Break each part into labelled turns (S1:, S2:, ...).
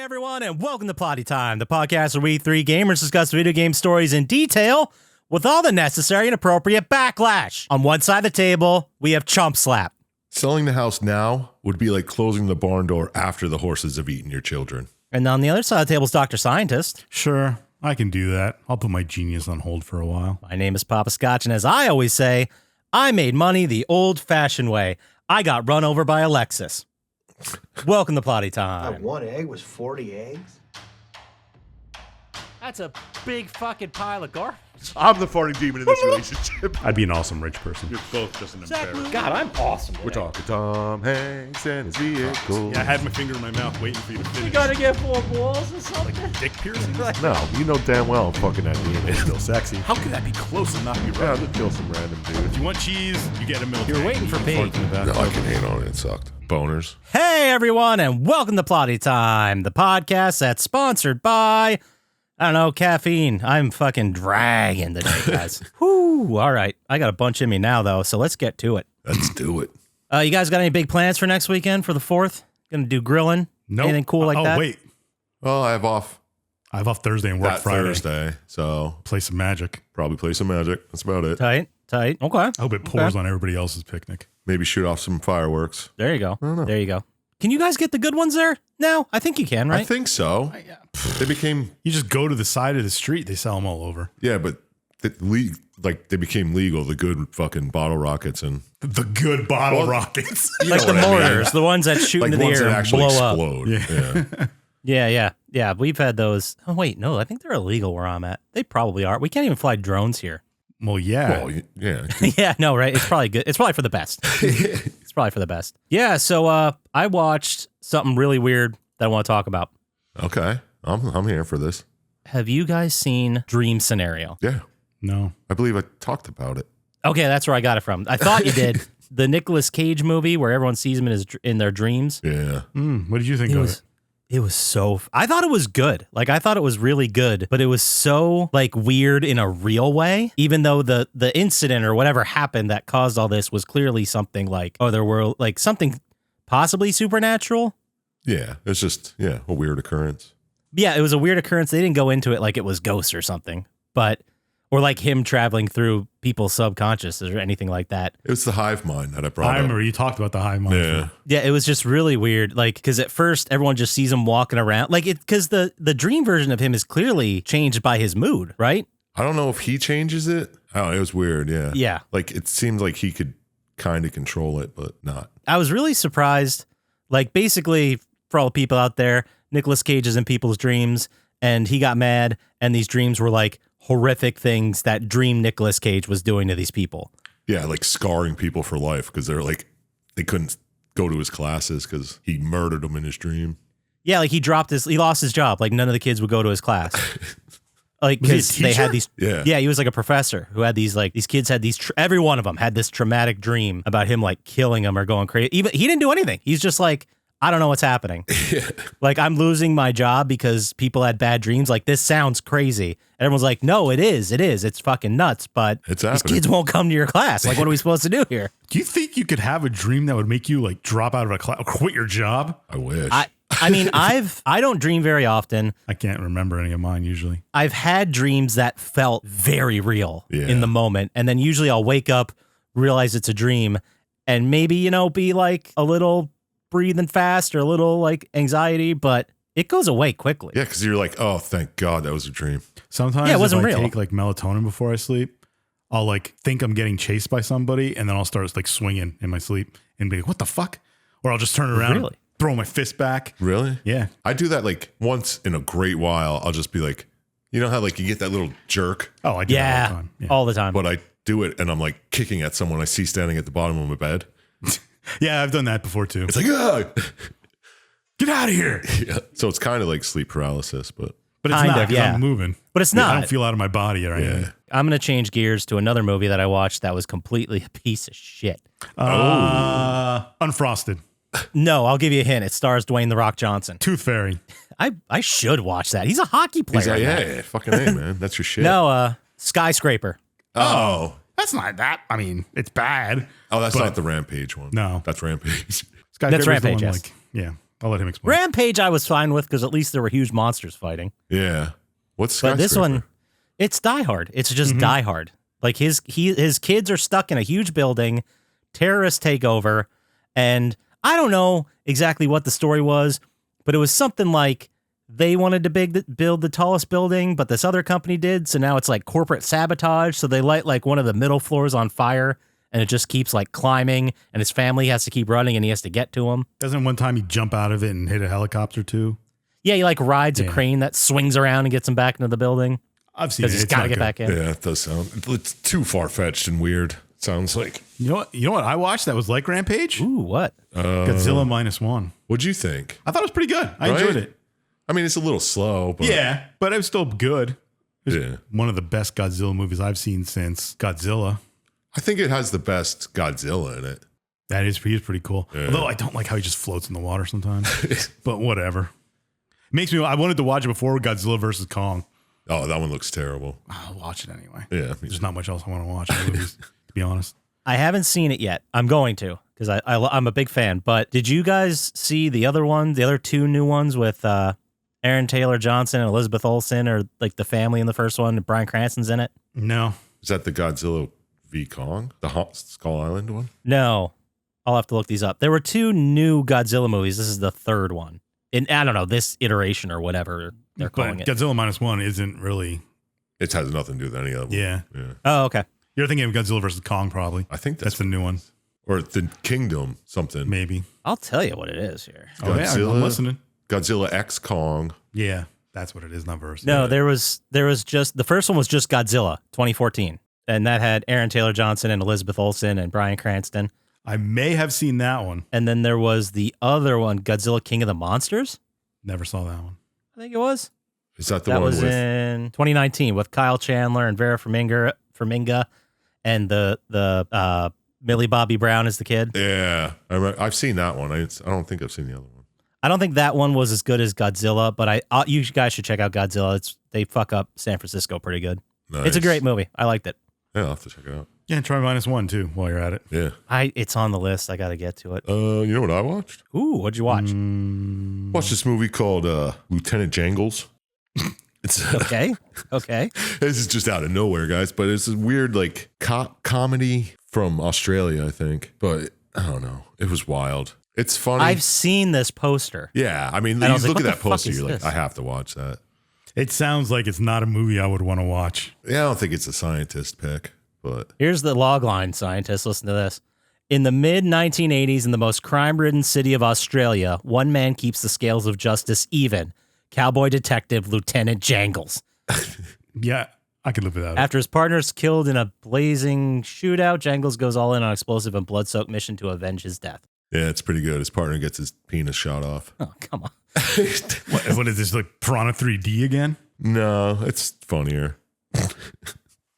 S1: everyone, and welcome to Plotty Time, the podcast where we three gamers discuss video game stories in detail with all the necessary and appropriate backlash. On one side of the table, we have Chump Slap.
S2: Selling the house now would be like closing the barn door after the horses have eaten your children.
S1: And on the other side of the table is Dr. Syintist.
S3: Sure, I can do that. I'll put my genius on hold for a while.
S1: My name is Poppascotch, and as I always say, I made money the old-fashioned way. I got run over by a Lexus. Welcome to Plotty Time.
S4: That one egg was 40 eggs?
S1: That's a big fucking pile of garbage.
S2: I'm the farting demon in this relationship.
S3: I'd be an awesome rich person.
S2: You're both just an embarrassment.
S1: God, I'm awesome today.
S2: We're talking Tom Hanks and his vehicle.
S3: Yeah, I had my finger in my mouth waiting for you to finish.
S1: You gotta get 4 balls or something?
S3: Dick piercing?
S2: No, you know damn well fucking that DNA is still sexy.
S3: How could that be close and not be
S2: Yeah,
S3: right?
S2: I'll kill some random
S3: If
S2: dude.
S3: you want cheese, you get a milk.
S1: You're waiting for pig.
S2: No, I can hate on it. It sucked. Boners.
S1: Hey, everyone, and welcome to Plotty Time, the podcast that's sponsored by, I don't know, caffeine. I'm fucking dragging today, guys. Whew, all right. I got a bunch in me now, though, so let's get to it.
S2: Let's do it.
S1: You guys got any big plans for next weekend for the 4th? Gonna do grilling?
S3: No.
S1: Anything cool like that?
S3: Oh, wait.
S2: Well, I have off
S3: I have off Thursday and work
S2: that
S3: Friday.
S2: Thursday, so
S3: Play some Magic.
S2: probably play some Magic. That's about it.
S1: Tight. Okay.
S3: I hope it pours on everybody else's picnic.
S2: Maybe shoot off some fireworks.
S1: There you go.
S2: don't know.
S1: There you go. Can you guys get the good ones there now? I think you can, right?
S2: I think so. They became,
S3: You just go to the side of the street, they sell them all over.
S2: yeah, but they became legal, the good fucking bottle rockets and
S3: The good bottle
S2: Well,
S3: rockets.
S2: you
S1: Like
S2: know
S1: the
S2: what I mean.
S1: mortars, the ones that shoot
S2: Like
S1: into the
S2: ones
S1: air
S2: that
S1: and
S2: actually
S1: blow up.
S2: explode. Yeah.
S1: Yeah. We've had those. Oh, wait, no, I think they're illegal where I'm at. They probably are. We can't even fly drones here.
S3: Well, yeah.
S2: Well, yeah.
S1: Yeah, no, right? It's probably good. It's probably for the best. It's probably for the best. Yeah, so I watched something really weird that I want to talk about.
S2: Okay. I'm here for this.
S1: Have you guys seen Dream Scenario?
S2: Yeah.
S3: No.
S2: I believe I talked about it.
S1: Okay, that's where I got it from. I thought you did. The Nicolas Cage movie where everyone sees him in their dreams.
S2: Yeah.
S3: What did you think of it?
S1: It was so... I thought it was good. Like, I thought it was really good, but it was so, like, weird in a real way, even though the incident or whatever happened that caused all this was clearly something like, there were, like, something possibly supernatural.
S2: Yeah. It's just, a weird occurrence.
S1: Yeah, it was a weird occurrence. They didn't go into it like it was ghosts or something, or like him traveling through people's subconscious or anything like that.
S2: It was the hive mind that I brought
S3: I
S2: up.
S3: remember you talked about the hive mind.
S2: Yeah.
S1: Yeah, it was just really weird. Like, because at first everyone just sees him walking around. Like, because the dream version of him is clearly changed by his mood, right?
S2: I don't know if he changes it. Oh, it was weird. Yeah.
S1: Yeah.
S2: Like, it seemed like he could kind of control it, but not.
S1: I was really surprised. Like, basically, for all the people out there, Nicolas Cage is in people's dreams, and he got mad, and these dreams were like horrific things that dream Nicolas Cage was doing to these people.
S2: Yeah. Like scarring people for life because they're like, they couldn't go to his classes because he murdered them in his dream.
S1: Yeah, like he lost his job. Like none of the kids would go to his class. Like,
S3: Was he a
S1: because they had
S3: teacher?
S1: these,
S2: Yeah.
S1: he was like a professor who had these, like, these kids had these, every one of them had this traumatic dream about him, like, killing them or going crazy. Even he didn't do anything. He's just like, I don't know what's happening. Like, I'm losing my job because people had bad dreams. Like, this sounds crazy. And everyone's like, no, it is. It's fucking nuts. But
S2: It's
S1: these
S2: happening.
S1: kids won't come to your class. Like, what are we supposed to do here?
S3: Do you think you could have a dream that would make you like drop out of a class or quit your job?
S2: I wish.
S1: I mean, I don't dream very often.
S3: I can't remember any of mine usually.
S1: I've had dreams that felt very real in the moment. And then usually I'll wake up, realize it's a dream, and maybe, be like a little breathing fast or a little like anxiety, but it goes away quickly.
S2: yeah. Because you're like, oh, thank God that was a dream.
S3: Sometimes
S1: it wasn't
S3: if I
S1: real.
S3: take like melatonin before I sleep, I'll like think I'm getting chased by somebody and then I'll start like swinging in my sleep and be like, what the fuck? Or I'll just turn around,
S1: Really?
S3: and throw my fist back.
S2: Really?
S3: Yeah.
S2: I do that like once in a great while. I'll just be like, you know how like you get that little jerk,
S3: Oh, I do that all the
S1: Yeah,
S3: time. Yeah.
S1: all the time.
S2: but I do it and I'm like kicking at someone I see standing at the bottom of my bed.
S3: Yeah, I've done that before too.
S2: It's like, ah!
S3: Get out of here.
S2: Yeah. So it's kind of like sleep paralysis, but
S3: But it's
S1: Kind
S3: not
S1: of,
S3: 'cause
S1: yeah.
S3: I'm moving.
S1: But it's
S3: I
S1: not.
S3: don't feel out of my body or anything.
S2: yeah.
S1: I'm going to change gears to another movie that I watched that was completely a piece of shit.
S3: Unfrosted.
S1: No, I'll give you a hint. It stars Dwayne "The Rock" Johnson.
S3: Tooth Fairy.
S1: I should watch that. He's a hockey player.
S2: He's like,
S1: in that.
S2: yeah, fucking A, man. That's your shit.
S1: No, Skyscraper.
S2: Oh.
S3: That's not that. I mean, it's bad.
S2: Oh, that's
S3: But-
S2: not the Rampage one.
S3: No.
S2: That's Rampage.
S3: Skyscraper's the
S1: Rampage,
S3: one,
S1: yes.
S3: like, yeah. I'll let him explain.
S1: Rampage I was fine with because at least there were huge monsters fighting.
S2: Yeah. What's
S1: But this
S2: Skyscraper?
S1: one, it's Die Hard. It's just Die Hard. Like his kids are stuck in a huge building, terrorists take over, and I don't know exactly what the story was, but it was something like they wanted to build the tallest building, but this other company did, so now it's like corporate sabotage, so they light like one of the middle floors on fire, and it just keeps like climbing, and his family has to keep running, and he has to get to them.
S3: Doesn't one time he jump out of it and hit a helicopter too?
S1: Yeah, he like rides a crane that swings around and gets him back into the building.
S3: I've seen it.
S1: Because he's got to get back in.
S2: Yeah, it does sound. It's too far-fetched and weird. Sounds like.
S3: You know what I watched that was like Rampage?
S1: Ooh, what?
S3: Godzilla -1.
S2: What'd you think?
S3: I thought it was pretty good. I
S2: Right?
S3: enjoyed it.
S2: I mean, it's a little slow, but
S3: Yeah, but it was still good. It was
S2: yeah.
S3: one of the best Godzilla movies I've seen since Godzilla.
S2: I think it has the best Godzilla in it.
S3: He's pretty cool.
S2: Yeah.
S3: Although I don't like how he just floats in the water sometimes. But whatever. Makes me. I wanted to watch it before Godzilla versus Kong.
S2: Oh, that one looks terrible.
S3: I'll watch it anyway.
S2: Yeah.
S3: There's not much else I want to watch in movies, to be honest.
S1: I haven't seen it yet. I'm going to because I'm a big fan. But did you guys see the other two new ones with Aaron Taylor Johnson and Elizabeth Olsen, or like the family in the first one? And Bryan Cranston's in it.
S3: No.
S2: Is that the Godzilla v Kong? The Skull Island one?
S1: No, I'll have to look these up. There were two new Godzilla movies. This is the third one. In I don't know, this iteration or whatever they're calling it.
S3: Godzilla -1 isn't really.
S2: It has nothing to do with any of them.
S3: Yeah.
S1: Oh, okay.
S3: You're thinking of Godzilla versus Kong, probably.
S2: I think
S3: That's the new one.
S2: Or the Kingdom something.
S3: Maybe.
S1: I'll tell you what it is here.
S3: Oh, yeah,
S2: Godzilla?
S3: I'm listening.
S2: Godzilla X Kong.
S3: Yeah, that's what it is, not versus.
S1: No, there was just the first one was just Godzilla 2014, and that had Aaron Taylor Johnson and Elizabeth Olsen and Bryan Cranston.
S3: I may have seen that one.
S1: And then there was the other one, Godzilla King of the Monsters.
S3: Never saw that one.
S1: I think it was.
S2: Is that the
S1: That
S2: one
S1: was
S2: with
S1: in 2019 with Kyle Chandler and Vera Farmiga, and the Millie Bobby Brown is the kid.
S2: Yeah. I've seen that one. I don't think I've seen the other one.
S1: I don't think that one was as good as Godzilla, but you guys should check out Godzilla. They fuck up San Francisco pretty good.
S2: Nice.
S1: It's a great movie. I liked it.
S2: Yeah, I'll have to check it out.
S3: Yeah, try -1 too while you're at it.
S2: Yeah.
S1: It's on the list. I got to get to it.
S2: You know what I watched?
S1: Ooh, what'd you watch?
S2: Watched this movie called Lieutenant Jangles. It's
S1: Okay.
S2: This is just out of nowhere, guys, but it's a weird like comedy from Australia, I think. But I don't know. It was wild. It's funny.
S1: I've seen this poster.
S2: Yeah, I mean,
S1: And I
S2: you
S1: was like,
S2: look at
S1: what
S2: that
S1: the fuck
S2: poster,
S1: is
S2: you're like,
S1: this?
S2: I have to watch that.
S3: It sounds like it's not a movie I would want to watch.
S2: Yeah, I don't think it's a Syintist pick, but
S1: Here's the log line, scientists. Listen to this. In the mid-1980s, in the most crime-ridden city of Australia, one man keeps the scales of justice even. Cowboy detective Lieutenant Jangles.
S3: Yeah, I could live without it.
S1: After his partner's killed in a blazing shootout, Jangles goes all in on an explosive and blood-soaked mission to avenge his death.
S2: yeah, it's pretty good. His partner gets his penis shot off.
S1: Oh, come on.
S3: What is this, like Piranha 3D again?
S2: No, it's funnier.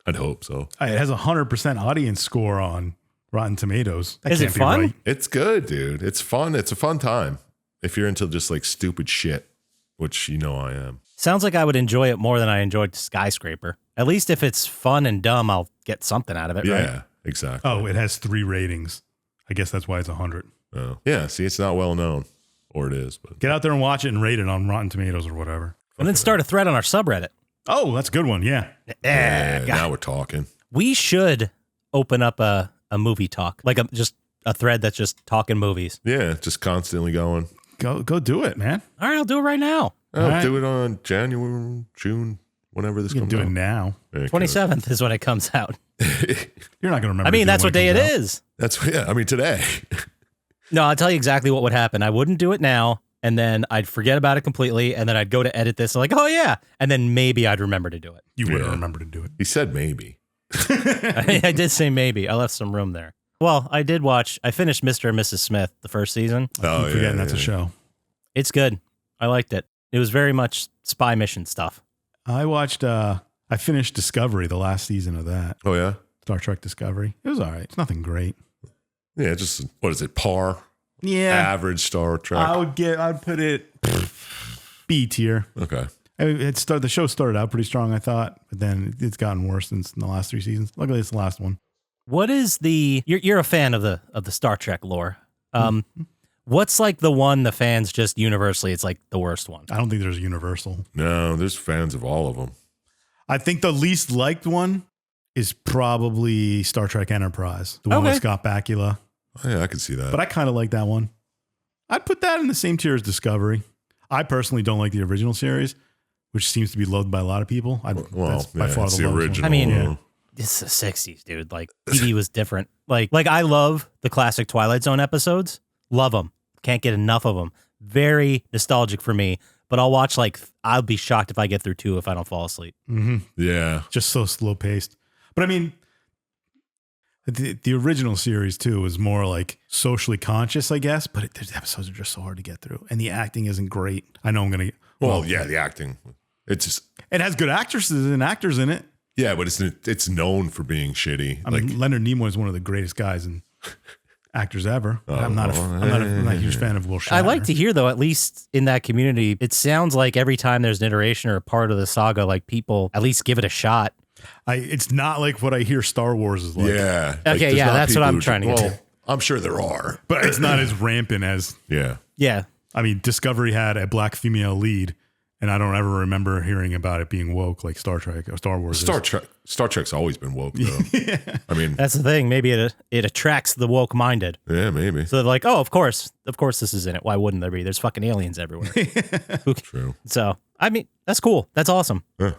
S2: I'd hope so.
S3: It has a 100% audience score on Rotten Tomatoes. That
S1: Is it
S3: can't be
S1: fun?
S3: right.
S2: It's good, dude. It's fun. It's a fun time. If you're into just like stupid shit, which you know I am.
S1: Sounds like I would enjoy it more than I enjoyed Skyscraper. At least if it's fun and dumb, I'll get something out of it,
S2: Yeah,
S1: right?
S2: exactly.
S3: Oh, it has 3 ratings. I guess that's why it's 100.
S2: Oh. Yeah, see, it's not well known. Or it is, but
S3: Get out there and watch it and rate it on Rotten Tomatoes or whatever.
S1: And then start a thread on our subreddit.
S3: Oh, that's a good one. Yeah.
S2: yeah,
S1: God.
S2: now we're talking.
S1: We should open up a movie talk, like just a thread that's just talking movies.
S2: Yeah, just constantly going.
S3: Go do it, man.
S1: All right, I'll do it right now.
S2: I'll
S3: All right.
S2: do it on January, June, whenever this
S3: You can
S2: comes
S3: do
S2: out.
S3: it now.
S2: Yeah,
S1: 27th is when it comes out.
S3: You're not going to remember.
S1: I mean, that's what day it
S3: is.
S1: is.
S2: That's yeah. I mean, today.
S1: No, I'll tell you exactly what would happen. I wouldn't do it now, and then I'd forget about it completely, and then I'd go to edit this, and like, oh yeah, and then maybe I'd remember to do it.
S3: You wouldn't
S2: Yeah.
S3: remember to do it.
S2: He said maybe.
S1: I did say maybe. I left some room there. Well, I finished Mr. and Mrs. Smith, the first season.
S2: Oh,
S3: Keep forgetting that's a show.
S1: It's good. I liked it. It was very much spy mission stuff.
S3: I watched, I finished Discovery, the last season of that.
S2: Oh yeah.
S3: Star Trek Discovery. It was all right. It's nothing great.
S2: Yeah, just what is it? Par,
S3: Yeah.
S2: average Star Trek.
S3: I'd put it B tier.
S2: Okay.
S3: The show started out pretty strong, I thought, but then it's gotten worse since the last 3 seasons. Luckily, it's the last one.
S1: What is you're a fan of the Star Trek lore. What's like the one the fans just universally, it's like the worst one?
S3: I don't think there's a universal.
S2: No, there's fans of all of them.
S3: I think the least liked one is probably Star Trek Enterprise, the one with Scott Bakula.
S2: Oh, yeah, I can see that.
S3: But I kind of like that one. I'd put that in the same tier as Discovery. I personally don't like the original series, which seems to be loved by a lot of people. That's by far
S2: it's
S3: the lowest
S2: original.
S1: I mean,
S3: Yeah.
S1: it's the 60s, dude. Like, TV was different. Like I love the classic Twilight Zone episodes. Love them. Can't get enough of them. Very nostalgic for me. But I'll be shocked if I get through 2 if I don't fall asleep.
S3: Mm-hmm.
S2: Yeah.
S3: Just so slow paced. But I mean, the original series too was more like socially conscious, I guess. But the episodes are just so hard to get through, and the acting isn't great. I know I'm gonna.
S2: Well, yeah, the acting. It's just.
S3: It has good actresses and actors in it.
S2: Yeah, but it's known for being shitty.
S3: I mean, Leonard Nimoy is one of the greatest guys and actors ever. I'm not a huge fan of Will Shatner.
S1: I like to hear, though, at least in that community, it sounds like every time there's an iteration or a part of the saga, like people at least give it a shot.
S3: It's not like what I hear Star Wars is like.
S2: Yeah.
S1: Okay, yeah, that's what I'm trying to get to.
S2: I'm sure there are.
S3: But it's not as rampant as.
S2: Yeah.
S1: Yeah.
S3: I mean, Discovery had a black female lead, and I don't ever remember hearing about it being woke like Star Trek or Star Wars.
S2: Star Trek's always been woke, though.
S3: Yeah.
S2: I mean,
S1: that's the thing. Maybe it attracts the woke-minded.
S2: Yeah, maybe.
S1: So they're like, oh, of course this is in it. Why wouldn't there be? There's fucking aliens everywhere.
S2: True.
S1: So, I mean, that's cool. That's awesome.
S2: Yeah.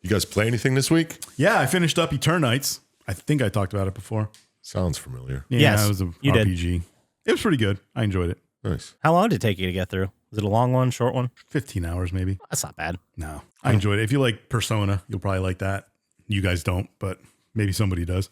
S2: You guys play anything this week?
S3: Yeah, I finished up Eternites. I think I talked about it before.
S2: Sounds familiar.
S3: Yeah,
S1: Yes,
S3: it was a
S1: you
S3: RPG.
S1: did.
S3: It was pretty good. I enjoyed it.
S2: Nice.
S1: How long did it take you to get through? Was it a long one, short one?
S3: 15 hours maybe.
S1: That's not bad.
S3: No, I enjoyed it. If you like Persona, you'll probably like that. You guys don't, but maybe somebody does.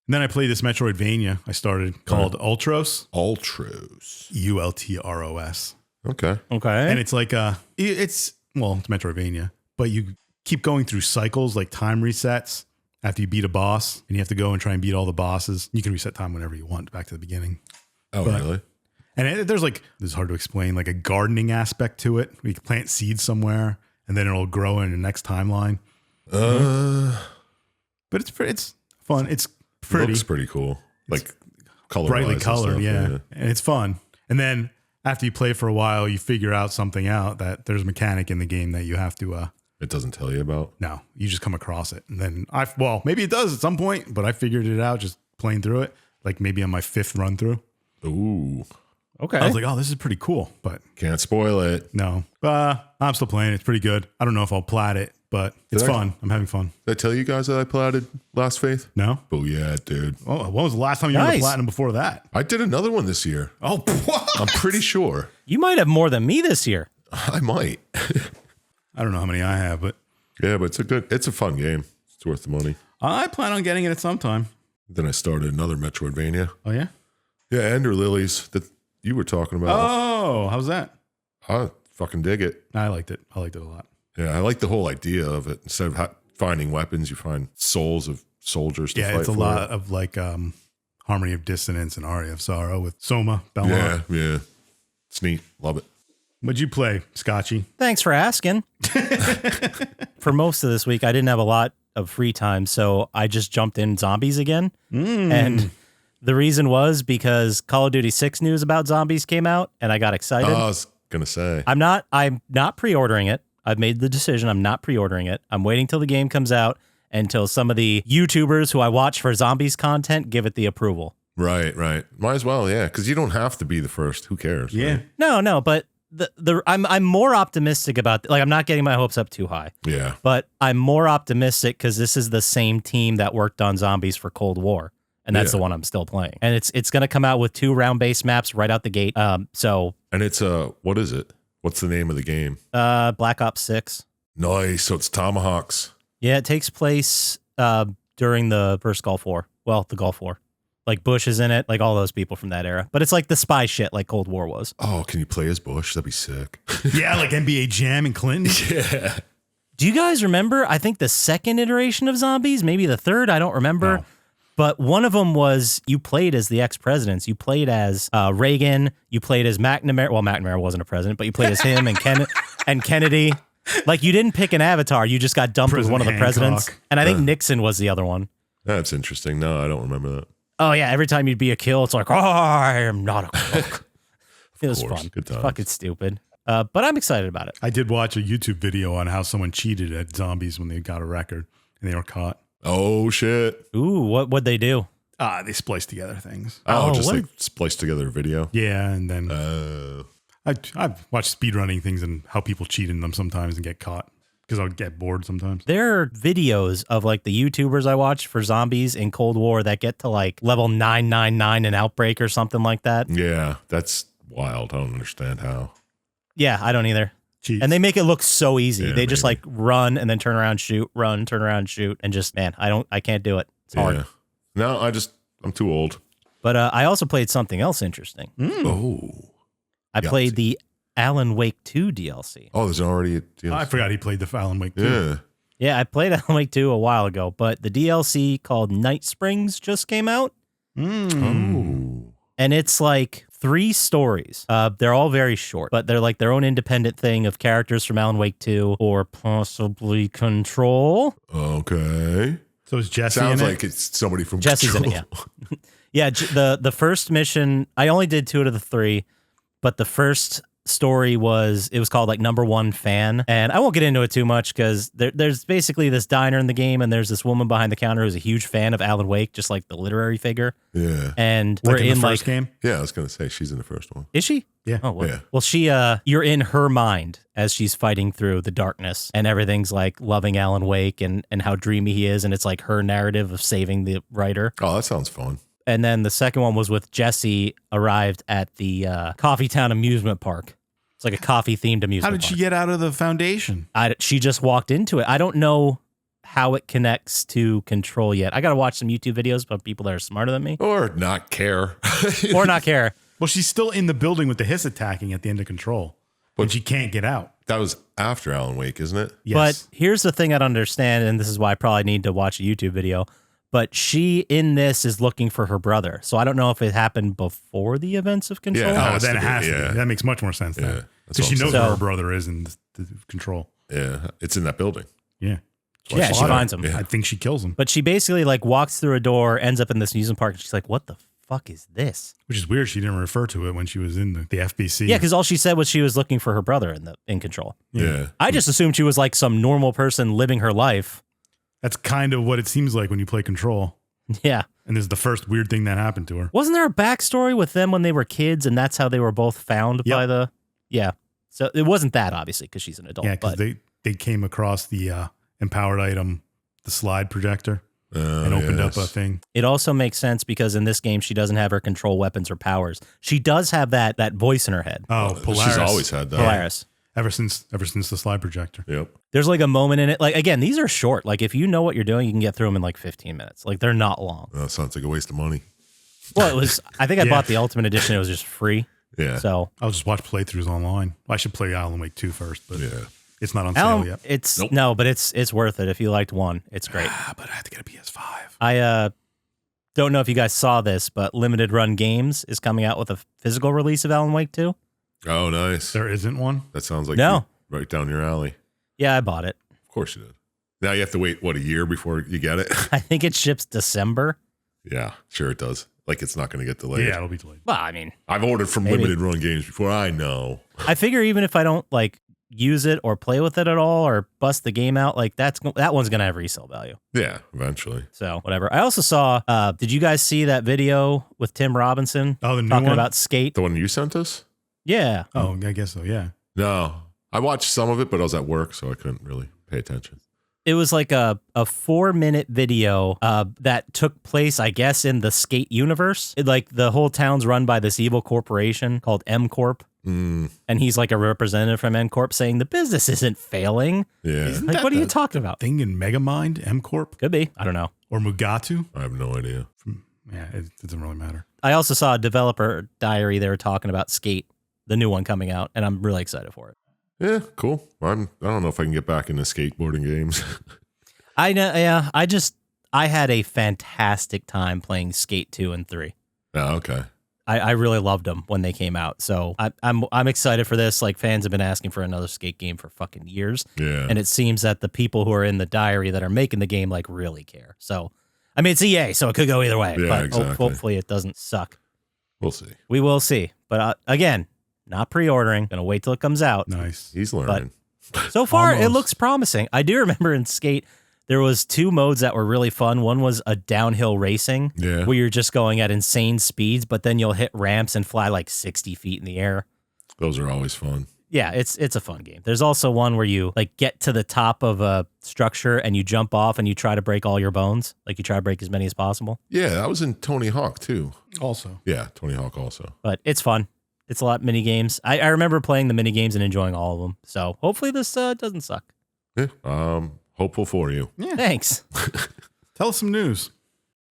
S3: And then I played this Metroidvania I started called Ultros.
S2: Ultros.
S3: Ultros.
S2: Okay.
S1: Okay.
S3: And it's like it's Metroidvania, but you keep going through cycles like time resets after you beat a boss, and you have to go and try and beat all the bosses. You can reset time whenever you want back to the beginning.
S2: Oh, really?
S3: And there's this is hard to explain, like a gardening aspect to it. We can plant seeds somewhere, and then it'll grow in the next timeline. But it's fun. It's pretty.
S2: Looks pretty cool. Like color,
S3: brightly colored, yeah. And it's fun. And then after you play for a while, you figure out something out that there's a mechanic in the game that you have to.
S2: It doesn't tell you about.
S3: No, you just come across it, and then maybe it does at some point, but I figured it out just playing through it. Like maybe on my 5th run through.
S2: Ooh.
S1: Okay.
S3: I was like, oh, this is pretty cool, but
S2: Can't spoil it.
S3: no. I'm still playing. It's pretty good. I don't know if I'll plat it, but it's fun. I'm having fun.
S2: Did I tell you guys that I platted Last Faith?
S3: No?
S2: Oh, yeah, dude.
S3: Oh, when was the last time you were
S1: Nice.
S3: platinum before that?
S2: I did another one this year.
S3: Oh, what?
S2: I'm pretty sure.
S1: You might have more than me this year.
S2: I might.
S3: I don't know how many I have, but
S2: Yeah, but it's a fun game. It's worth the money.
S3: I plan on getting it at some time.
S2: Then I started another Metroidvania.
S3: Oh, yeah?
S2: Yeah, Ender Lilies that you were talking about.
S3: Oh, how's that?
S2: I fucking dig it.
S3: I liked it. I liked it a lot.
S2: Yeah, I like the whole idea of it. Instead of finding weapons, you find souls of soldiers to
S3: Yeah,
S2: fight
S3: it's a
S2: for.
S3: lot of like Harmony of Dissonance and Aria of Sorrow with Soma, Belmont.
S2: Yeah. It's neat. Love it.
S3: What'd you play, Scotchy?
S1: Thanks for asking. For most of this week, I didn't have a lot of free time, so I just jumped in zombies again. And the reason was because Call of Duty 6 news about zombies came out, and I got excited.
S2: I was gonna say.
S1: I'm not pre-ordering it. I've made the decision. I'm not pre-ordering it. I'm waiting till the game comes out until some of the YouTubers who I watch for zombies content give it the approval.
S2: Right. Might as well, yeah, because you don't have to be the first. Who cares?
S3: Yeah.
S2: Right?
S1: No, but I'm more optimistic about I'm not getting my hopes up too high.
S2: Yeah.
S1: But I'm more optimistic because this is the same team that worked on zombies for Cold War. And that's the one I'm still playing. And it's going to come out with 2 round-based maps right out the gate.
S2: And it's what is it? What's the name of the game?
S1: Black Ops 6.
S2: Nice. So it's Tomahawks.
S1: Yeah, it takes place during the first Gulf War. Well, the Gulf War. Like Bush is in it, like all those people from that era. But it's like the spy shit like Cold War was.
S2: Oh, can you play as Bush? That'd be sick.
S3: Yeah, like NBA Jam and Clinton.
S2: Yeah.
S1: Do you guys remember, I think the second iteration of zombies, maybe the third, I don't remember.
S3: No.
S1: But one of them was you played as the ex-presidents. You played as Reagan. You played as McNamara. Well, McNamara wasn't a president, but you played as him and Kennedy. Like you didn't pick an avatar. You just got dumped with one of the presidents.
S3: Hancock.
S1: And I think Nixon was the other one.
S2: That's interesting. No, I don't remember that.
S1: Oh yeah, every time you'd be a kill, it's like, oh, I am not a cook. It was
S2: course,
S1: fun.
S2: good times.
S1: Fucking stupid. But I'm excited about it.
S3: I did watch a YouTube video on how someone cheated at zombies when they got a record and they were caught.
S2: Oh shit!
S1: Ooh, what'd they do?
S3: They spliced together things.
S2: Oh, just
S1: what?
S2: like spliced together a video.
S3: Yeah, and then
S2: Uh,
S3: I've watched speedrunning things and how people cheat in them sometimes and get caught because I would get bored sometimes.
S1: There are videos of like the YouTubers I watch for zombies in Cold War that get to like level 999 in Outbreak or something like that.
S2: yeah, that's wild. I don't understand how.
S1: Yeah, I don't either.
S3: Cheats.
S1: And they make it look so easy.
S2: Yeah,
S1: they just
S2: maybe.
S1: like run and then turn around, shoot, run, turn around, shoot, and just man, I can't do it. It's hard.
S2: Yeah. No, I'm too old.
S1: But I also played something else interesting.
S2: Oh.
S1: I
S2: Yeah,
S1: played the Alan Wake 2 DLC.
S2: Oh, there's already a deal.
S3: I forgot he played the Alan Wake too.
S2: Yeah.
S1: Yeah, I played Alan Wake 2 a while ago, but the DLC called Night Springs just came out.
S2: Oh.
S1: And it's like 3 stories. They're all very short, but they're like their own independent thing of characters from Alan Wake 2 or possibly Control.
S2: Okay.
S3: So is Jesse
S2: Sounds
S3: in it?
S2: like it's somebody from
S1: Jesse's in it,
S2: Control.
S1: Yeah. The first mission, I only did 2 out of the 3, but the first story was called like Number One Fan, and I won't get into it too much because there's basically this diner in the game, and there's this woman behind the counter who's a huge fan of Alan Wake, just like the literary figure.
S2: Yeah.
S1: And
S3: Like
S1: we're
S3: in
S1: in
S3: the first
S1: like
S3: game?
S2: Yeah, I was going to say she's in the first one.
S1: Is she?
S3: Yeah.
S1: Oh, well,
S2: Yeah.
S1: well, she, you're in her mind as she's fighting through the darkness, and everything's like loving Alan Wake and how dreamy he is, and it's like her narrative of saving the writer.
S2: Oh, that sounds fun.
S1: And then the second one was with Jesse arrived at the Coffee Town amusement park. It's like a coffee themed amusement
S3: How
S1: park.
S3: did she get out of the foundation?
S1: She just walked into it. I don't know how it connects to Control yet. I got to watch some YouTube videos about people that are smarter than me
S2: Or not care.
S1: or not care.
S3: Well, she's still in the building with the hiss attacking at the end of Control, but she can't get out.
S2: That was after Alan Wake, isn't it?
S3: Yes.
S1: But here's the thing I don't understand, and this is why I probably need to watch a YouTube video. But she in this is looking for her brother. So I don't know if it happened before the events of Control.
S2: Yeah.
S3: Oh,
S2: has
S3: then
S2: to
S3: it
S2: be,
S3: has to
S2: yeah.
S3: be. That makes much more sense
S2: Yeah,
S3: then.
S2: that's
S3: Because
S2: what
S3: she
S2: I'm
S3: knows
S1: saying.
S3: where her brother is in the Control.
S2: Yeah. It's in that building.
S3: Yeah.
S1: Yeah, she
S2: Wow.
S1: finds him.
S2: Yeah.
S3: I think she kills him,
S1: But she basically like walks through a door, ends up in this amusement park, and she's like, what the fuck is this?
S3: which is weird. She didn't refer to it when she was in the FBC.
S1: Yeah, because all she said was she was looking for her brother in Control.
S2: Yeah.
S1: I just assumed she was like some normal person living her life.
S3: That's kind of what it seems like when you play Control.
S1: Yeah.
S3: And this is the first weird thing that happened to her.
S1: Wasn't there a backstory with them when they were kids and that's how they were both found
S3: Yep.
S1: by the... Yeah. So it wasn't that, obviously, because she's an adult.
S3: Yeah, because
S1: but
S3: they came across the empowered item, the slide projector, and opened up a thing.
S1: it also makes sense because in this game, she doesn't have her control weapons or powers. She does have that voice in her head.
S3: Oh, Polaris.
S2: She's always had that.
S1: Polaris.
S3: Ever since the slide projector.
S2: Yep.
S1: There's like a moment in it. Like, again, these are short. Like, if you know what you're doing, you can get through them in like 15 minutes. Like, they're not long.
S2: That sounds like a waste of money.
S1: Well, it was... I think I
S3: Yeah.
S1: bought the Ultimate Edition. It was just free.
S2: Yeah.
S1: So...
S3: I'll just watch playthroughs online. Well, I should play Alan Wake 2 first, but
S2: Yeah.
S3: it's not on sale
S1: Alan,
S3: yet.
S1: it's
S2: Nope.
S1: no, but it's worth it if you liked 1. It's great.
S3: But I have to get a PS5.
S1: I don't know if you guys saw this, but Limited Run Games is coming out with a physical release of Alan Wake 2.
S2: Oh, nice.
S3: There isn't one?
S2: That sounds like
S1: No.
S2: right down your alley.
S1: Yeah, I bought it.
S2: Of course you did. Now you have to wait, what, a year before you get it?
S1: I think it ships December.
S2: Yeah, sure it does. Like it's not going to get delayed.
S3: Yeah, it'll be delayed.
S1: Well, I mean,
S2: I've ordered from
S1: Maybe.
S2: limited run games before. I know.
S1: I figure even if I don't like use it or play with it at all or bust the game out, like that one's gonna have resale value.
S2: Yeah, eventually.
S1: So whatever. I also saw. Did you guys see that video with Tim Robinson
S3: Oh, the new
S1: talking
S3: one?
S1: about Skate?
S2: The one you sent us?
S1: Yeah.
S3: Oh, I guess so, yeah.
S2: No. I watched some of it, but I was at work, so I couldn't really pay attention.
S1: It was like a 4-minute video that took place, I guess, in the Skate universe. Like the whole town's run by this evil corporation called M Corp.
S2: Mm,
S1: And he's like a representative from M Corp saying the business isn't failing.
S2: yeah.
S3: Isn't
S1: Like,
S3: that
S1: what are you
S3: the
S1: talking about?
S3: thing in Megamind, M Corp?
S1: Could be. I don't know.
S3: Or Mugatu?
S2: I have no idea.
S3: Yeah, it doesn't really matter.
S1: I also saw a developer diary. They were talking about Skate, the new one coming out, and I'm really excited for it.
S2: Yeah, cool. I don't know if I can get back into skateboarding games.
S1: I know. Yeah. I had a fantastic time playing Skate 2 and 3.
S2: Oh, okay.
S1: I really loved them when they came out. So I'm excited for this. Like fans have been asking for another Skate game for fucking years.
S2: Yeah.
S1: And it seems that the people who are in the diary that are making the game like really care. So I mean, it's EA, so it could go either way.
S2: Yeah,
S1: but
S2: exactly.
S1: hopefully it doesn't suck.
S2: We'll see.
S1: We will see. But again, not pre-ordering. Going to wait till it comes out.
S3: Nice.
S2: He's learning.
S1: So far, it
S3: Almost.
S1: looks promising. I do remember in Skate, there was 2 modes that were really fun. One was a downhill racing,
S2: Yeah.
S1: where you're just going at insane speeds, but then you'll hit ramps and fly like 60 feet in the air.
S2: Those are always fun.
S1: Yeah, it's a fun game. There's also one where you like get to the top of a structure and you jump off and you try to break all your bones. Like you try to break as many as possible.
S2: Yeah, that was in Tony Hawk too.
S3: Also.
S2: Yeah, Tony Hawk also.
S1: But it's fun. It's a lot of mini games. I remember playing the mini games and enjoying all of them. So hopefully this doesn't suck.
S2: Yeah. Hopeful for you.
S3: Yeah.
S1: Thanks.
S3: Tell us some news.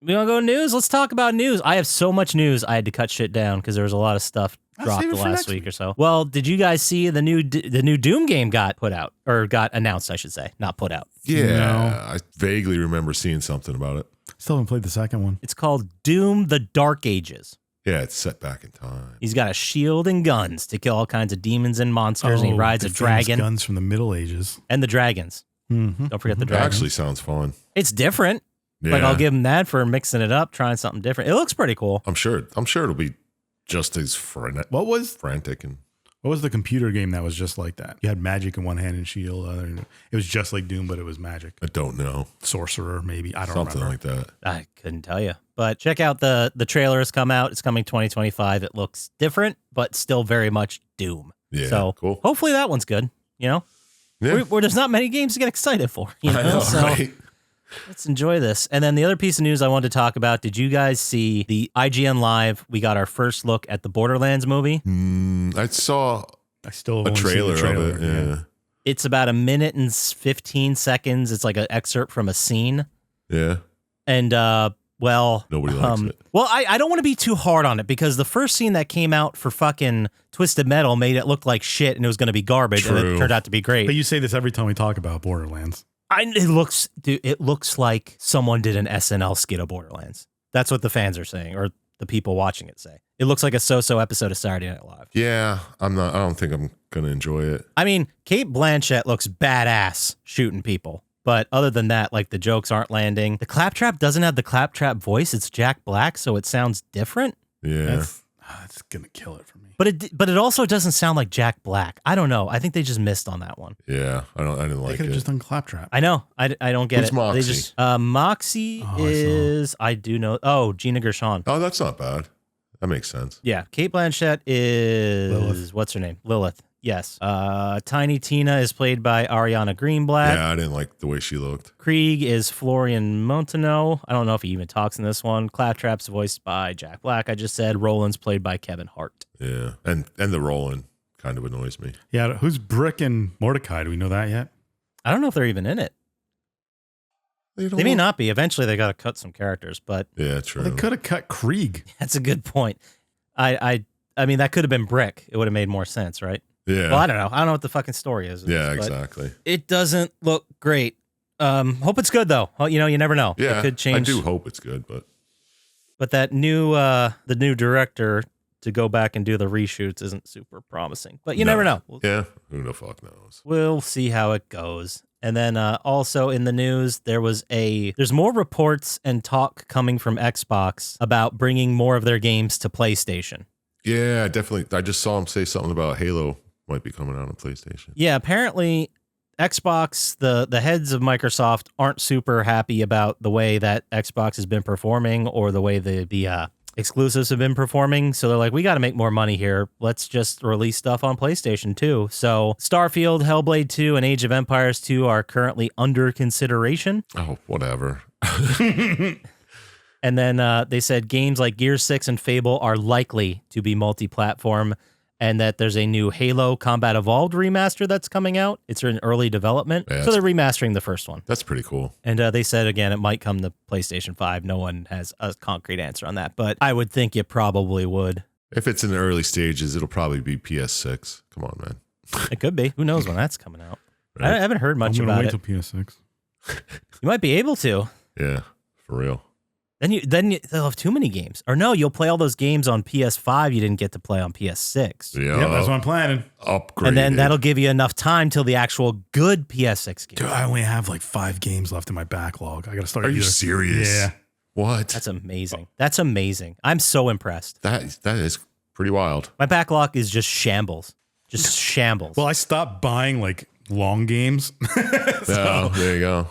S1: We want to go to news? Let's talk about news. I have so much news. I had to cut shit down because there was a lot of stuff dropped
S3: save
S1: the
S3: it for
S1: last
S3: next
S1: week
S3: week.
S1: or so. Well, did you guys see the new Doom game got put out or got announced? I should say, not put out.
S2: Yeah,
S3: No.
S2: I vaguely remember seeing something about it.
S3: Still haven't played the second one.
S1: It's called Doom: The Dark Ages.
S2: Yeah, it's set back in time.
S1: He's got a shield and guns to kill all kinds of demons and monsters, and he rides
S3: the
S1: a
S3: famous
S1: dragon
S3: Guns from the Middle Ages.
S1: and the dragons.
S3: Mm-hmm.
S1: Don't forget the
S2: It
S1: dragons.
S2: actually sounds fun.
S1: It's different.
S2: Yeah.
S1: Like I'll give him that for mixing it up, trying something different. It looks pretty cool.
S2: I'm sure it'll be just as frantic and
S3: What was the computer game that was just like that? You had magic in one hand and shield. It was just like Doom, but it was magic.
S2: I don't know.
S3: Sorcerer, maybe. I don't
S2: Something
S3: remember.
S2: like that.
S1: I couldn't tell you. But check out the trailer has come out. It's coming 2025. It looks different, but still very much Doom.
S2: Yeah.
S1: So
S2: cool.
S1: hopefully that one's good. You know,
S2: Yeah.
S1: where there's not many games to get excited for. You know?
S2: I know,
S1: So
S2: right?
S1: let's enjoy this. And then the other piece of news I wanted to talk about. Did you guys see the IGN Live? We got our first look at the Borderlands movie.
S2: I saw
S3: I still
S2: a
S3: only seen the
S2: trailer of it. Yeah.
S1: It's about 1 minute and 15 seconds. It's like an excerpt from a scene.
S2: Yeah.
S1: And well,
S2: Nobody likes it.
S1: Well, I don't want to be too hard on it because the first scene that came out for fucking Twisted Metal made it look like shit and it was going to be garbage, and
S2: True.
S1: it turned out to be great.
S3: But you say this every time we talk about Borderlands.
S1: It looks like someone did an SNL skit of Borderlands. That's what the fans are saying, or the people watching it say. It looks like a so-so episode of Saturday Night Live.
S2: Yeah. I don't think I'm gonna enjoy it.
S1: I mean, Kate Blanchett looks badass shooting people. But other than that, like the jokes aren't landing. The Claptrap doesn't have the Claptrap voice. It's Jack Black, so it sounds different.
S2: Yeah.
S3: That's going to kill it for me.
S1: But it also doesn't sound like Jack Black. I don't know. I think they just missed on that one.
S2: Yeah. I didn't
S3: They
S2: like
S3: could have
S2: it.
S3: just done Claptrap.
S1: I know. I don't get
S2: Who's
S1: it.
S2: Moxie?
S1: They just Moxie
S3: Oh, I saw.
S1: is I do know. Oh, Gina Gershon.
S2: Oh, that's not bad. That makes sense.
S1: Yeah, Kate Blanchett is
S3: Lilith.
S1: what's her name? Lilith. Yes. Tiny Tina is played by Ariana Greenblatt.
S2: Yeah, I didn't like the way she looked.
S1: Krieg is Florian Montano. I don't know if he even talks in this one. Claptrap's voiced by Jack Black. I just said Roland's played by Kevin Hart.
S2: Yeah. And the Roland kind of annoys me.
S3: Yeah, who's Brick and Mordecai? Do we know that yet?
S1: I don't know if they're even in it. They may not be. Eventually, they got to cut some characters, but
S2: Yeah, true.
S3: Well, they could have cut Krieg.
S1: that's a good point. I mean, that could have been Brick. It would have made more sense, right?
S2: Yeah.
S1: Well, I don't know. I don't know what the fucking story is.
S2: Yeah,
S1: but
S2: exactly.
S1: It doesn't look great. Hope it's good though. Well, you never know.
S2: Yeah.
S1: It could change.
S2: I do hope it's good, but
S1: that new the new director to go back and do the reshoots isn't super promising. But you never know.
S2: Yeah. Who the fuck knows?
S1: We'll see how it goes. And then also in the news, there's more reports and talk coming from Xbox about bringing more of their games to PlayStation.
S2: Yeah, definitely. I just saw him say something about Halo might be coming out on PlayStation.
S1: Yeah, apparently Xbox, the heads of Microsoft aren't super happy about the way that Xbox has been performing or the way the exclusives have been performing. So they're like, we got to make more money here. Let's just release stuff on PlayStation too. So Starfield, Hellblade 2, and Age of Empires 2 are currently under consideration.
S2: Oh, whatever.
S1: And then they said games like Gears 6 and Fable are likely to be multi-platform, and that there's a new Halo Combat Evolved remaster that's coming out. It's in early development.
S2: Yeah,
S1: So they're remastering the first one.
S2: That's pretty cool.
S1: And they said, again, it might come to PlayStation 5. No one has a concrete answer on that, but I would think it probably would.
S2: If it's in the early stages, it'll probably be PS6. Come on, man.
S1: It could be. Who knows when that's coming out?
S2: Right?
S1: I haven't heard much
S3: I'm gonna
S1: about
S3: wait
S1: it.
S3: till PS6.
S1: You might be able to.
S2: Yeah, for real.
S1: Then they'll have too many games. Or no, you'll play all those games on PS5 you didn't get to play on PS6.
S2: Yeah,
S3: Yep, that's what I'm planning.
S2: upgrade.
S1: And then that'll give you enough time till the actual good PS6 game.
S3: Dude, I only have like 5 games left in my backlog. I got to start.
S2: Are you serious?
S3: Yeah.
S2: What?
S1: That's amazing. That's amazing. I'm so impressed.
S2: That is pretty wild.
S1: My backlog is just shambles. Just shambles.
S3: Well, I stopped buying like long games.
S2: Oh, there you go.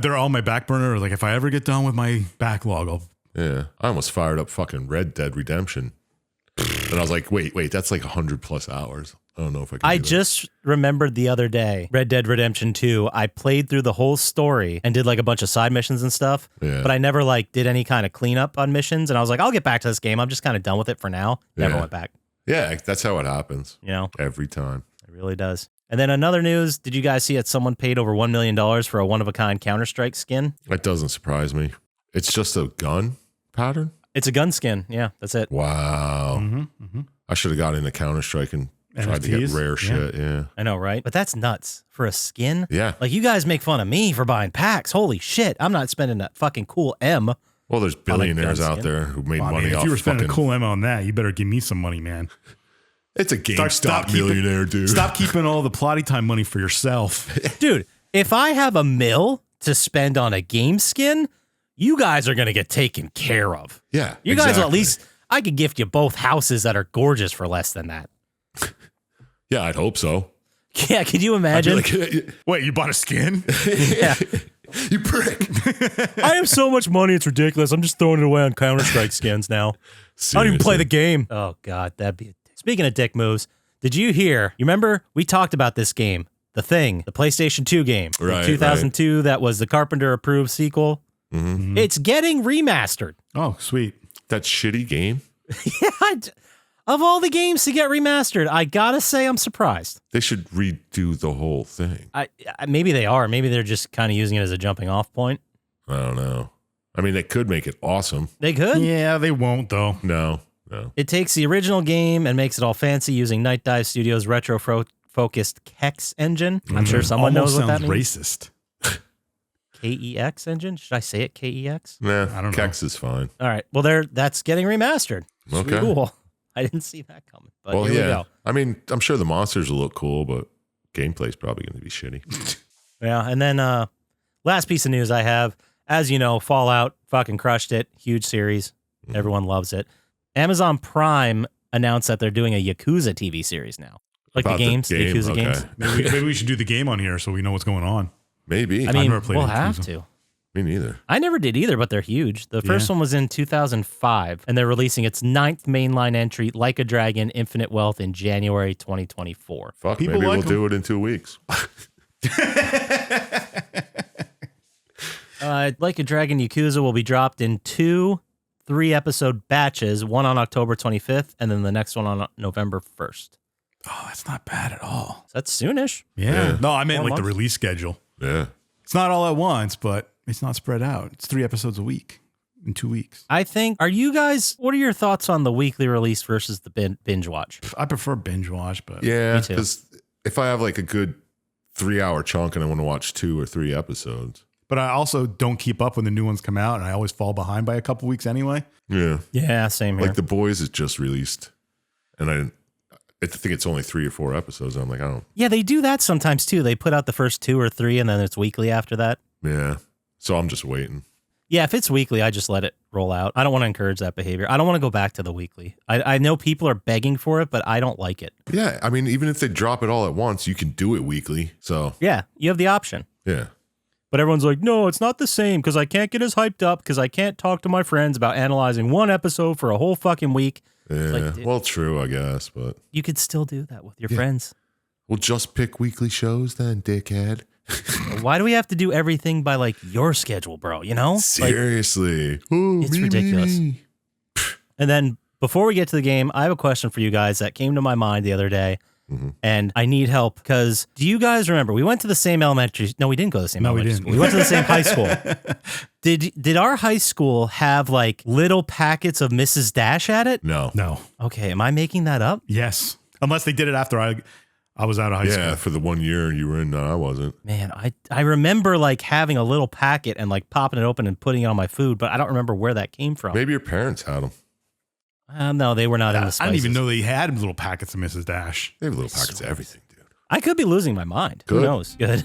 S3: They're all my back burner. Like if I ever get done with my backlog, I'll.
S2: Yeah, I almost fired up fucking Red Dead Redemption, and I was like, wait, that's like 100+ hours. I don't know if I can.
S1: I just remembered the other day, Red Dead Redemption 2, I played through the whole story and did like a bunch of side missions and stuff, but I never like did any kind of cleanup on missions. And I was like, I'll get back to this game. I'm just kind of done with it for now. Never went back.
S2: Yeah, that's how it happens.
S1: You know?
S2: Every time.
S1: It really does. And then another news, did you guys see that someone paid over $1 million for a one-of-a-kind Counter-Strike skin?
S2: That doesn't surprise me. It's just a gun pattern?
S1: It's a gun skin. Yeah, that's it.
S2: Wow. I should have got into Counter-Strike and tried to get rare shit. Yeah.
S1: I know, right? But that's nuts for a skin.
S2: Yeah.
S1: Like you guys make fun of me for buying packs. Holy shit. I'm not spending that fucking cool M.
S2: Well, there's billionaires out there who made money off.
S3: If you were spending a cool M on that, you better give me some money, man.
S2: It's a GameStop millionaire, dude.
S3: Stop keeping all the Plotty time money for yourself.
S1: Dude, if I have $1 million to spend on a game skin, you guys are going to get taken care of.
S2: Yeah.
S1: You guys will at least, I could gift you both houses that are gorgeous for less than that.
S2: Yeah, I'd hope so.
S1: Yeah, could you imagine?
S3: Wait, you bought a skin?
S1: Yeah.
S2: You prick.
S1: I have so much money, it's ridiculous. I'm just throwing it away on Counter-Strike skins now.
S2: Seriously.
S1: I don't even play the game. Oh, God, that'd be... Speaking of dick moves, did you hear? You remember? We talked about this game, The Thing, the PlayStation 2 game.
S2: Right,
S1: 2002, that was the Carpenter-approved sequel.
S2: Mm-hmm.
S1: It's getting remastered.
S3: Oh, sweet.
S2: That shitty game?
S1: Yeah, of all the games to get remastered, I gotta say I'm surprised.
S2: They should redo the whole thing.
S1: Maybe they are. Maybe they're just kind of using it as a jumping off point.
S2: I don't know. I mean, they could make it awesome.
S1: They could.
S3: Yeah, they won't, though.
S2: No.
S1: It takes the original game and makes it all fancy using Night Dive Studios' retro-focused KEX engine. I'm sure someone knows what that means.
S3: Racist.
S1: KEX engine? Should I say it KEX?
S2: Nah,
S3: I don't know.
S2: Kex is fine.
S1: All right. Well, that's getting remastered.
S2: Okay.
S1: Cool. I didn't see that coming. But
S2: Well,
S1: here we
S2: yeah.
S1: go.
S2: I mean, I'm sure the monsters will look cool, but gameplay's probably going to be shitty.
S1: Yeah. And then last piece of news I have, as you know, Fallout fucking crushed it. Huge series. Everyone loves it. Amazon Prime announced that they're doing a Yakuza TV series now. Like
S2: About
S1: the games, the
S2: game,
S1: Yakuza
S2: okay.
S1: games.
S3: Maybe we should do the game on here so we know what's going on.
S2: Maybe.
S1: I mean,
S3: never played
S1: we'll
S3: Yakuza.
S1: have to.
S2: Me neither.
S1: I never did either, but they're huge. The first one was in 2005, and they're releasing its 9th mainline entry, Like a Dragon, Infinite Wealth, in January 2024.
S2: Fuck,
S3: People
S2: maybe
S3: like
S2: we'll do it in 2 weeks.
S1: Like a Dragon Yakuza will be dropped in 2 3-episode batches, one on October 25th, and then the next one on November 1st.
S3: Oh, that's not bad at all.
S1: So that's soonish.
S3: Yeah. No, I meant
S1: 4
S3: like the
S1: months?
S3: release schedule.
S2: Yeah.
S3: It's not all at once, but it's not spread out. It's 3 episodes a week in 2 weeks.
S1: I think, what are your thoughts on the weekly release versus the binge watch?
S3: I prefer binge watch, but
S2: Yeah,
S1: Me too.
S2: because if I have like a good 3-hour chunk and I want to watch 2 or 3 episodes.
S3: But I also don't keep up when the new ones come out, and I always fall behind by a couple weeks anyway.
S2: Yeah.
S1: Yeah, same here.
S2: Like The Boys is just released, and I think it's only 3 or 4 episodes. I'm like, I don't.
S1: Yeah, they do that sometimes too. They put out the first 2 or 3 and then it's weekly after that.
S2: Yeah. So I'm just waiting.
S1: Yeah, if it's weekly, I just let it roll out. I don't want to encourage that behavior. I don't want to go back to the weekly. I know people are begging for it, but I don't like it.
S2: Yeah. I mean, even if they drop it all at once, you can do it weekly. So
S1: Yeah, you have the option.
S2: yeah.
S1: But everyone's like, no, it's not the same because I can't get as hyped up because I can't talk to my friends about analyzing one episode for a whole fucking week.
S2: Yeah.
S1: like, dude.
S2: Well, true, I guess, but
S1: You could still do that with your friends.
S2: we'll just pick weekly shows then, dickhead.
S1: Why do we have to do everything by like your schedule, bro? You know? Like,
S2: Seriously. Ooh,
S1: it's ridiculous. and then before we get to the game, I have a question for you guys that came to my mind the other day. And I need help because do you guys remember we went to the same elementary? No, we didn't go to the same elementary school. We went to the same high school. Did our high school have like little packets of Mrs. Dash at it?
S2: No.
S3: No.
S1: Okay, am I making that up?
S3: Yes. Unless they did it after I was out of high
S2: Yeah,
S3: school.
S2: for the 1 year you were in, no, I wasn't.
S1: Man, I remember like having a little packet and like popping it open and putting it on my food, but I don't remember where that came from.
S2: Maybe your parents had them.
S1: No, they were not in the spices.
S3: I didn't even know they had little packets of Mrs. Dash.
S2: They have little packets of everything, dude.
S1: I could be losing my mind. Who
S2: Good.
S1: knows? Good.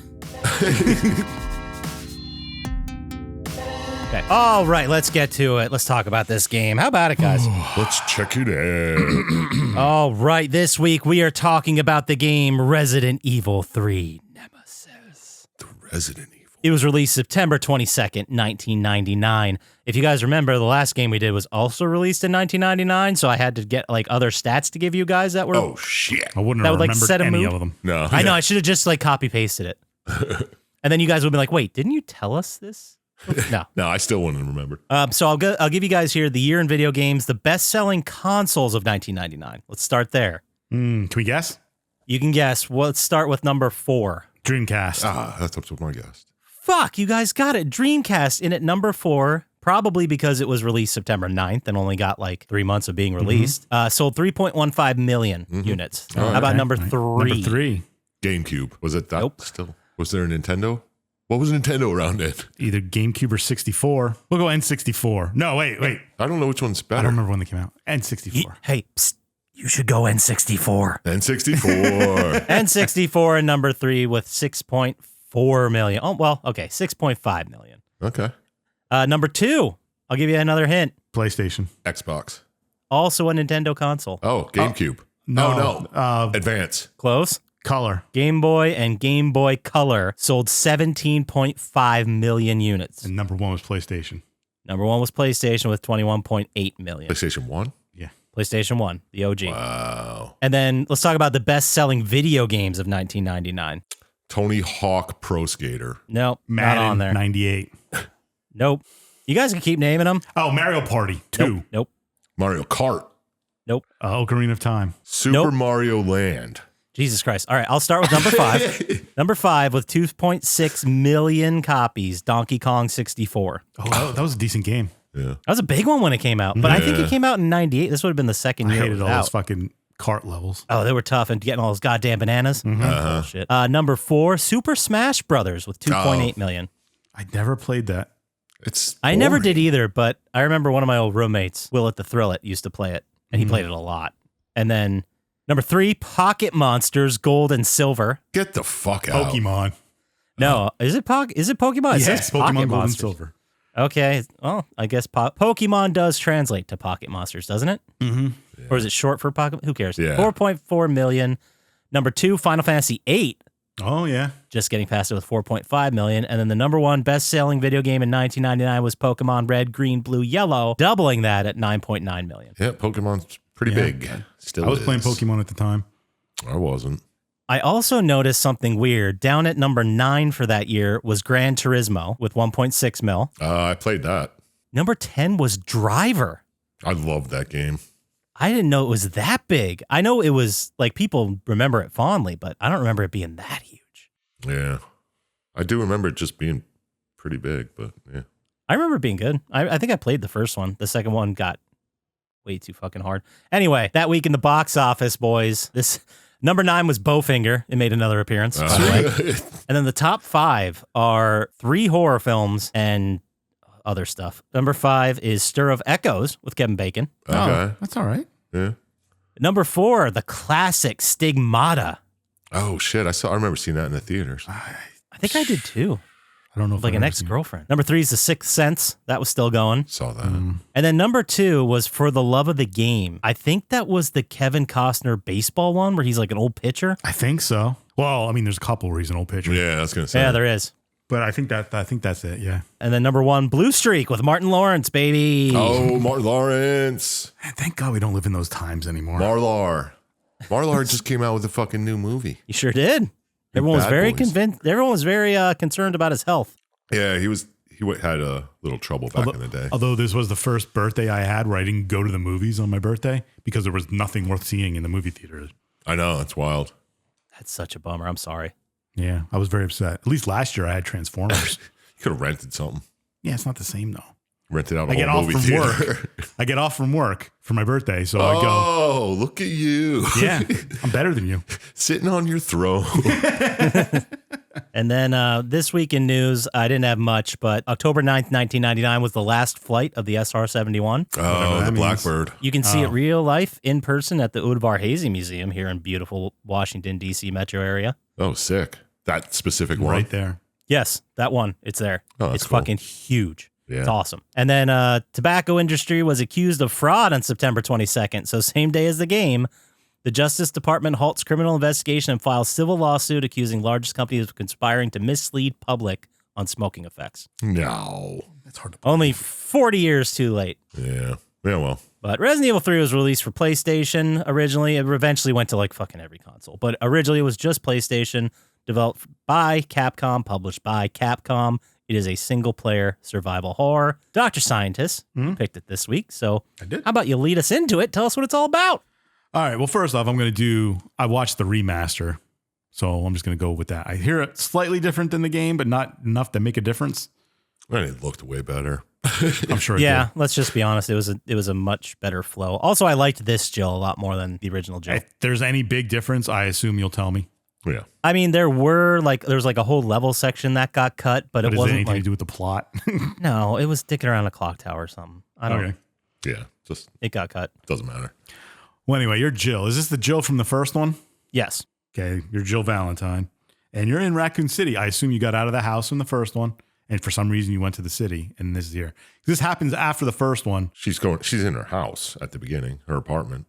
S1: Okay. All right, let's get to it. Let's talk about this game. How about it, guys?
S2: Let's check it out.
S1: All right, this week we are talking about the game Resident Evil 3 Nemesis.
S2: The Resident Evil.
S1: It was released September 22nd, 1999. If you guys remember, the last game we did was also released in 1999, so I had to get like other stats to give you guys that were...
S2: Oh, shit.
S3: I wouldn't
S1: That
S3: have
S1: would, like,
S3: remembered
S1: set a
S3: any
S1: mood?
S3: of them.
S2: No.
S1: I know, I should have just like copy-pasted it. And then you guys would be like, wait, didn't you tell us this? No.
S2: No, I still wouldn't remember.
S1: So I'll give you guys here the year in video games, the best-selling consoles of 1999. Let's start there.
S3: Can we guess?
S1: You can guess. Well, let's start with number 4.
S3: Dreamcast.
S2: That's up to my guess.
S1: Fuck, you guys got it. Dreamcast in at number 4, probably because it was released September 9th and only got like 3 months of being released. Sold 3.15 million units. How about number 3?
S3: Number 3.
S2: GameCube. Was it that
S1: Nope.
S2: still? Was there a Nintendo? What was Nintendo around it?
S3: Either GameCube or 64. We'll go N64. No, wait.
S2: I don't know which one's
S3: I
S2: better.
S3: don't remember when they came out. N64.
S1: Hey, psst, you should go N64.
S2: N64.
S1: N64 in number 3 with 6.4 million. Oh, well, okay, 6.5 million.
S2: Okay.
S1: Number 2, I'll give you another hint.
S3: PlayStation.
S2: Xbox.
S1: Also a Nintendo console.
S2: Oh, GameCube.
S3: No.
S2: Advance.
S1: Close.
S3: Color.
S1: Game Boy and Game Boy Color sold 17.5 million units.
S3: And number 1 was PlayStation.
S1: Number 1 was PlayStation with 21.8 million.
S2: PlayStation 1?
S3: Yeah.
S1: PlayStation 1, the OG.
S2: Wow.
S1: And then let's talk about the best-selling video games of 1999.
S2: Tony Hawk Pro Skater.
S1: Nope,
S3: Madden,
S1: not on there.
S3: 98.
S1: Nope. You guys can keep naming them.
S3: Oh, Mario Party 2.
S1: Nope.
S2: Mario Kart.
S1: Nope.
S3: Ocarina of Time.
S2: Super
S1: Nope.
S2: Mario Land.
S1: Jesus Christ. All right, I'll start with number 5. Number 5 with 2.6 million copies, Donkey Kong 64.
S3: Oh, that was a decent game.
S2: Yeah.
S1: That was a big one when it came out, but I think
S2: Yeah.
S1: it came out in 98. This would have been the second
S3: I
S1: year it
S3: hated
S1: was
S3: all
S1: out.
S3: those fucking cart levels.
S1: Oh, they were tough and getting all those goddamn bananas. Bullshit. Number 4, Super Smash Brothers with 2.8 million.
S3: I never played that.
S2: It's
S1: I never
S2: boring.
S1: did either, but I remember one of my old roommates, Will at the Thrill It, used to play it, and he played it a lot. And then number 3, Pocket Monsters Gold and Silver.
S2: Get the fuck out.
S3: Pokemon.
S1: No, is it Pokemon? It
S3: Yes,
S1: says
S3: Pokemon
S1: Pocket
S3: Gold and
S1: Monsters.
S3: Silver.
S1: Okay, well, I guess Pokemon does translate to Pocket Monsters, doesn't it?
S3: Mm-hmm.
S1: Or is it short for Pocket? Who cares?
S2: Yeah.
S1: 4.4 million. Number 2, Final Fantasy 8.
S3: Oh, yeah.
S1: Just getting past it with 4.5 million. And then the number 1 best-selling video game in 1999 was Pokemon Red, Green, Blue, Yellow, doubling that at 9.9 million.
S2: Yeah, Pokemon's pretty
S3: Yeah.
S2: big. Still
S3: I was
S2: is.
S3: playing Pokemon at the time.
S2: I wasn't.
S1: I also noticed something weird. Down at number 9 for that year was Gran Turismo with 1.6 mil.
S2: I played that.
S1: Number 10 was Driver.
S2: I loved that game.
S1: I didn't know it was that big. I know it was, like, people remember it fondly, but I don't remember it being that huge.
S2: Yeah. I do remember it just being pretty big, but yeah.
S1: I remember it being good. I think I played the first one. The second one got way too fucking hard. Anyway, that week in the box office, boys, this number 9 was Bowfinger. It made another appearance. by the way. And then the top 5 are 3 horror films and other stuff. Number 5 is Stir of Echoes with Kevin Bacon.
S2: Okay.
S3: Oh, that's all right.
S2: Yeah.
S1: Number 4, the classic Stigmata.
S2: Oh shit! I remember seeing that in the theaters.
S1: I think I did too.
S3: I don't know if
S1: Like
S3: I've
S1: an
S3: ever seen it.
S1: ex-girlfriend. Number 3 is The Sixth Sense. That was still going.
S2: Saw that.
S1: And then number 2 was For the Love of the Game. I think that was the Kevin Costner baseball one where he's like an old pitcher.
S3: I think so. Well, I mean, there's a couple where he's an old pitcher.
S2: Yeah, I was gonna say.
S1: Yeah, there is.
S3: But I think that's it, yeah.
S1: And then number 1, Blue Streak with Martin Lawrence, baby.
S2: Oh, Martin Lawrence,
S3: Man, thank God we don't live in those times anymore.
S2: Marlar just came out with a fucking new movie.
S1: He sure did. Everyone was
S2: Bad
S1: very
S2: Boys.
S1: convinced. Everyone was very concerned about his health.
S2: Yeah, he had a little trouble back in the day.
S3: Although this was the first birthday I had where I didn't go to the movies on my birthday because there was nothing worth seeing in the movie theater.
S2: I know, it's wild.
S1: That's such a bummer. I'm sorry.
S3: Yeah, I was very upset. At least last year I had Transformers.
S2: You could have rented something.
S3: Yeah, it's not the same though.
S2: Rented out
S3: I
S2: a
S3: get
S2: whole
S3: off
S2: movie
S3: from
S2: theater.
S3: work. I get off from work for my birthday, so I go.
S2: Oh, look at you.
S3: Yeah, I'm better than you.
S2: Sitting on your throne.
S1: And then this week in news, I didn't have much, but October 9th, 1999 was the last flight of the SR-71.
S2: Oh,
S3: that
S2: the
S3: means.
S2: Blackbird.
S1: You can see it real life in person at the Udvar Hazy Museum here in beautiful Washington, D.C. metro area.
S2: Oh, sick. That specific one.
S3: Right there.
S1: Yes, that one. It's there.
S2: Oh, that's
S1: It's
S2: cool.
S1: fucking huge.
S2: Yeah.
S1: It's awesome. And then tobacco industry was accused of fraud on September 22nd. So same day as the game, the Justice Department halts criminal investigation and files civil lawsuit accusing largest companies of conspiring to mislead public on smoking effects.
S2: No.
S3: That's hard to
S1: Only 40 years too late.
S2: Yeah. Yeah, well.
S1: But Resident Evil 3 was released for PlayStation originally. It eventually went to like fucking every console. But originally it was just PlayStation, developed by Capcom, published by Capcom. It is a single-player survival horror. Dr. Syintist picked it this week. So
S3: I did.
S1: how about you lead us into it? Tell us what it's all about.
S3: All right. Well, first off, I watched the remaster, so I'm just going to go with that. I hear it slightly different than the game, but not enough to make a difference.
S2: And it looked way better.
S3: I'm sure it
S1: Yeah,
S3: did.
S1: let's just be honest. It was a much better flow. Also, I liked this Jill a lot more than the original Jill.
S3: If there's any big difference, I assume you'll tell me.
S2: Yeah.
S1: I mean, there was like a whole level section that got cut, but it
S3: But is it
S1: wasn't
S3: anything
S1: like
S3: to do with the plot?
S1: no, it was dicking around a clock tower or something. I don't know.
S3: Okay.
S2: Yeah. Just
S1: It got cut.
S2: doesn't matter.
S3: Well, anyway, you're Jill. Is this the Jill from the first one?
S1: Yes.
S3: Okay, you're Jill Valentine, and you're in Raccoon City. I assume you got out of the house in the first one, and for some reason you went to the city, and this is here. This happens after the first one.
S2: She's in her house at the beginning, her apartment.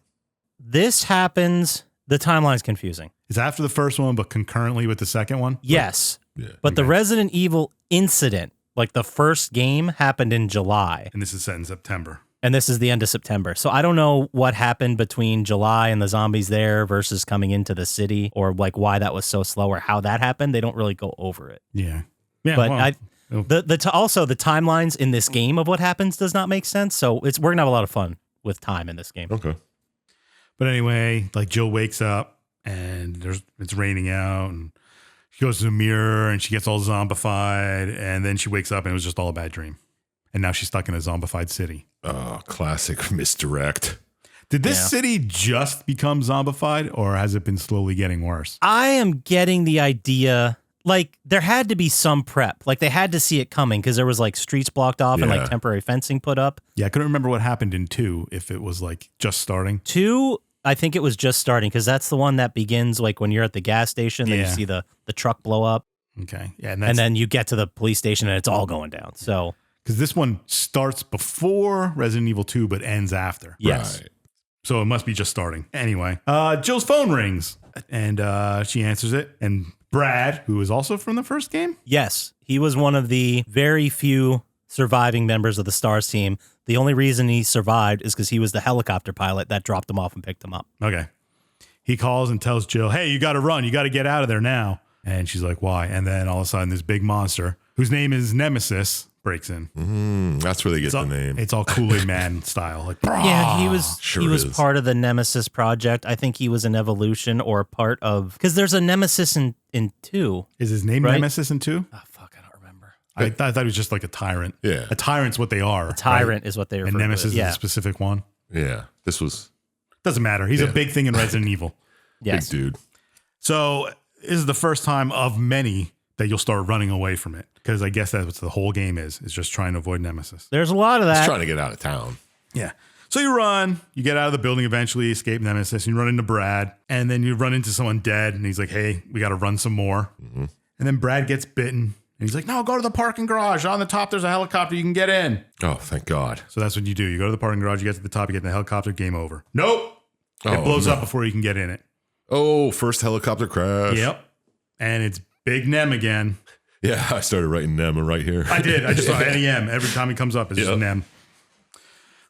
S1: This happens. The timeline's confusing.
S3: It's after the first one, but concurrently with the second one.
S1: Yes.
S2: Yeah.
S1: But the
S3: Okay.
S1: Resident Evil incident, like the first game, happened in July.
S3: And this is set in September.
S1: And this is the end of September. So I don't know what happened between July and the zombies there versus coming into the city, or like why that was so slow or how that happened. They don't really go over it.
S3: Yeah. Yeah.
S1: But
S3: well,
S1: also the timelines in this game of what happens does not make sense. So we're gonna have a lot of fun with time in this game.
S2: Okay.
S3: but anyway, like Jill wakes up and it's raining out, and she goes to the mirror and she gets all zombified, and then she wakes up and it was just all a bad dream. And now she's stuck in a zombified city.
S2: Oh, classic misdirect.
S3: Did this
S1: Yeah.
S3: city just become zombified, or has it been slowly getting worse?
S1: I am getting the idea, like, there had to be some prep. Like, they had to see it coming because there was, like, streets blocked off and,
S2: Yeah.
S1: like, temporary fencing put up.
S3: Yeah, I couldn't remember what happened in 2, if it was, like, just starting.
S1: 2, I think it was just starting because that's the one that begins, like, when you're at the gas station, then you
S3: Yeah.
S1: see the truck blow up,
S3: Okay. Yeah,
S1: and then you get to the police station and it's all going down. So,
S3: because this one starts before Resident Evil 2, but ends after.
S1: yes.
S2: Right.
S3: So it must be just starting. Anyway, Jill's phone rings, and she answers it. And Brad, who is also from the first game,
S1: Yes, he was one of the very few surviving members of the STARS team. The only reason he survived is because he was the helicopter pilot that dropped him off and picked him up.
S3: okay, he calls and tells Jill, "Hey, you got to run. You got to get out of there now." And she's like, "Why?" And then all of a sudden, this big monster, whose name is Nemesis, breaks in.
S2: That's where they get the name.
S3: It's all Kool-Aid Man style. Like,
S1: Yeah, he was
S2: sure
S1: he was
S2: is.
S1: part of the Nemesis project. I think he was an evolution or a part of, because there's a Nemesis in 2.
S3: is his name
S1: Right.
S3: Nemesis in 2?
S1: Oh fuck, I don't remember.
S3: I thought he was just like a tyrant.
S2: Yeah.
S3: A tyrant's what they are.
S1: Tyrant is what they refer
S3: And
S1: to
S3: Nemesis
S1: it. Yeah.
S3: is a specific one.
S2: Yeah. This was
S3: Doesn't matter. He's a
S2: Yeah.
S3: big thing in Resident Evil.
S1: Yes.
S2: big dude.
S3: So this is the first time of many that you'll start running away from it, because I guess that's what the whole game is just trying to avoid Nemesis.
S1: There's a lot of
S2: He's
S1: that.
S2: trying to get out of town.
S3: Yeah. So you run, you get out of the building eventually, escape Nemesis, you run into Brad, and then you run into someone dead, and he's like, "Hey, we got to run some more." And then Brad gets bitten, and he's like, "No, go to the parking garage. On the top, there's a helicopter. You can get in."
S2: Oh, thank God.
S3: So that's what you do. You go to the parking garage, you get to the top, you get in the helicopter, game over. Nope. It
S2: Oh,
S3: blows
S2: no.
S3: up before you can get in it.
S2: Oh, first helicopter crash.
S3: Yep. And it's Big Nem again.
S2: Yeah, I started writing them right here.
S3: I did. I just saw NEM. Every time he comes up, it's just
S2: Yep.
S3: Nem.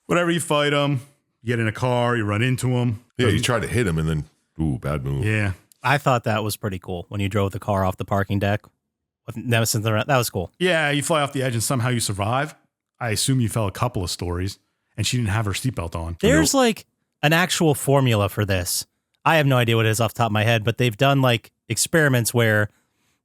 S3: Whatever, you fight him, you get in a car, you run into him.
S2: Yeah, you tried to hit him and then, ooh, bad move.
S3: Yeah.
S1: I thought that was pretty cool when you drove the car off the parking deck with Nemesis around. That was cool.
S3: Yeah, you fly off the edge and somehow you survive. I assume you fell a couple of stories, and she didn't have her seatbelt on.
S1: There's like an actual formula for this. I have no idea what it is off the top of my head, but they've done like experiments where,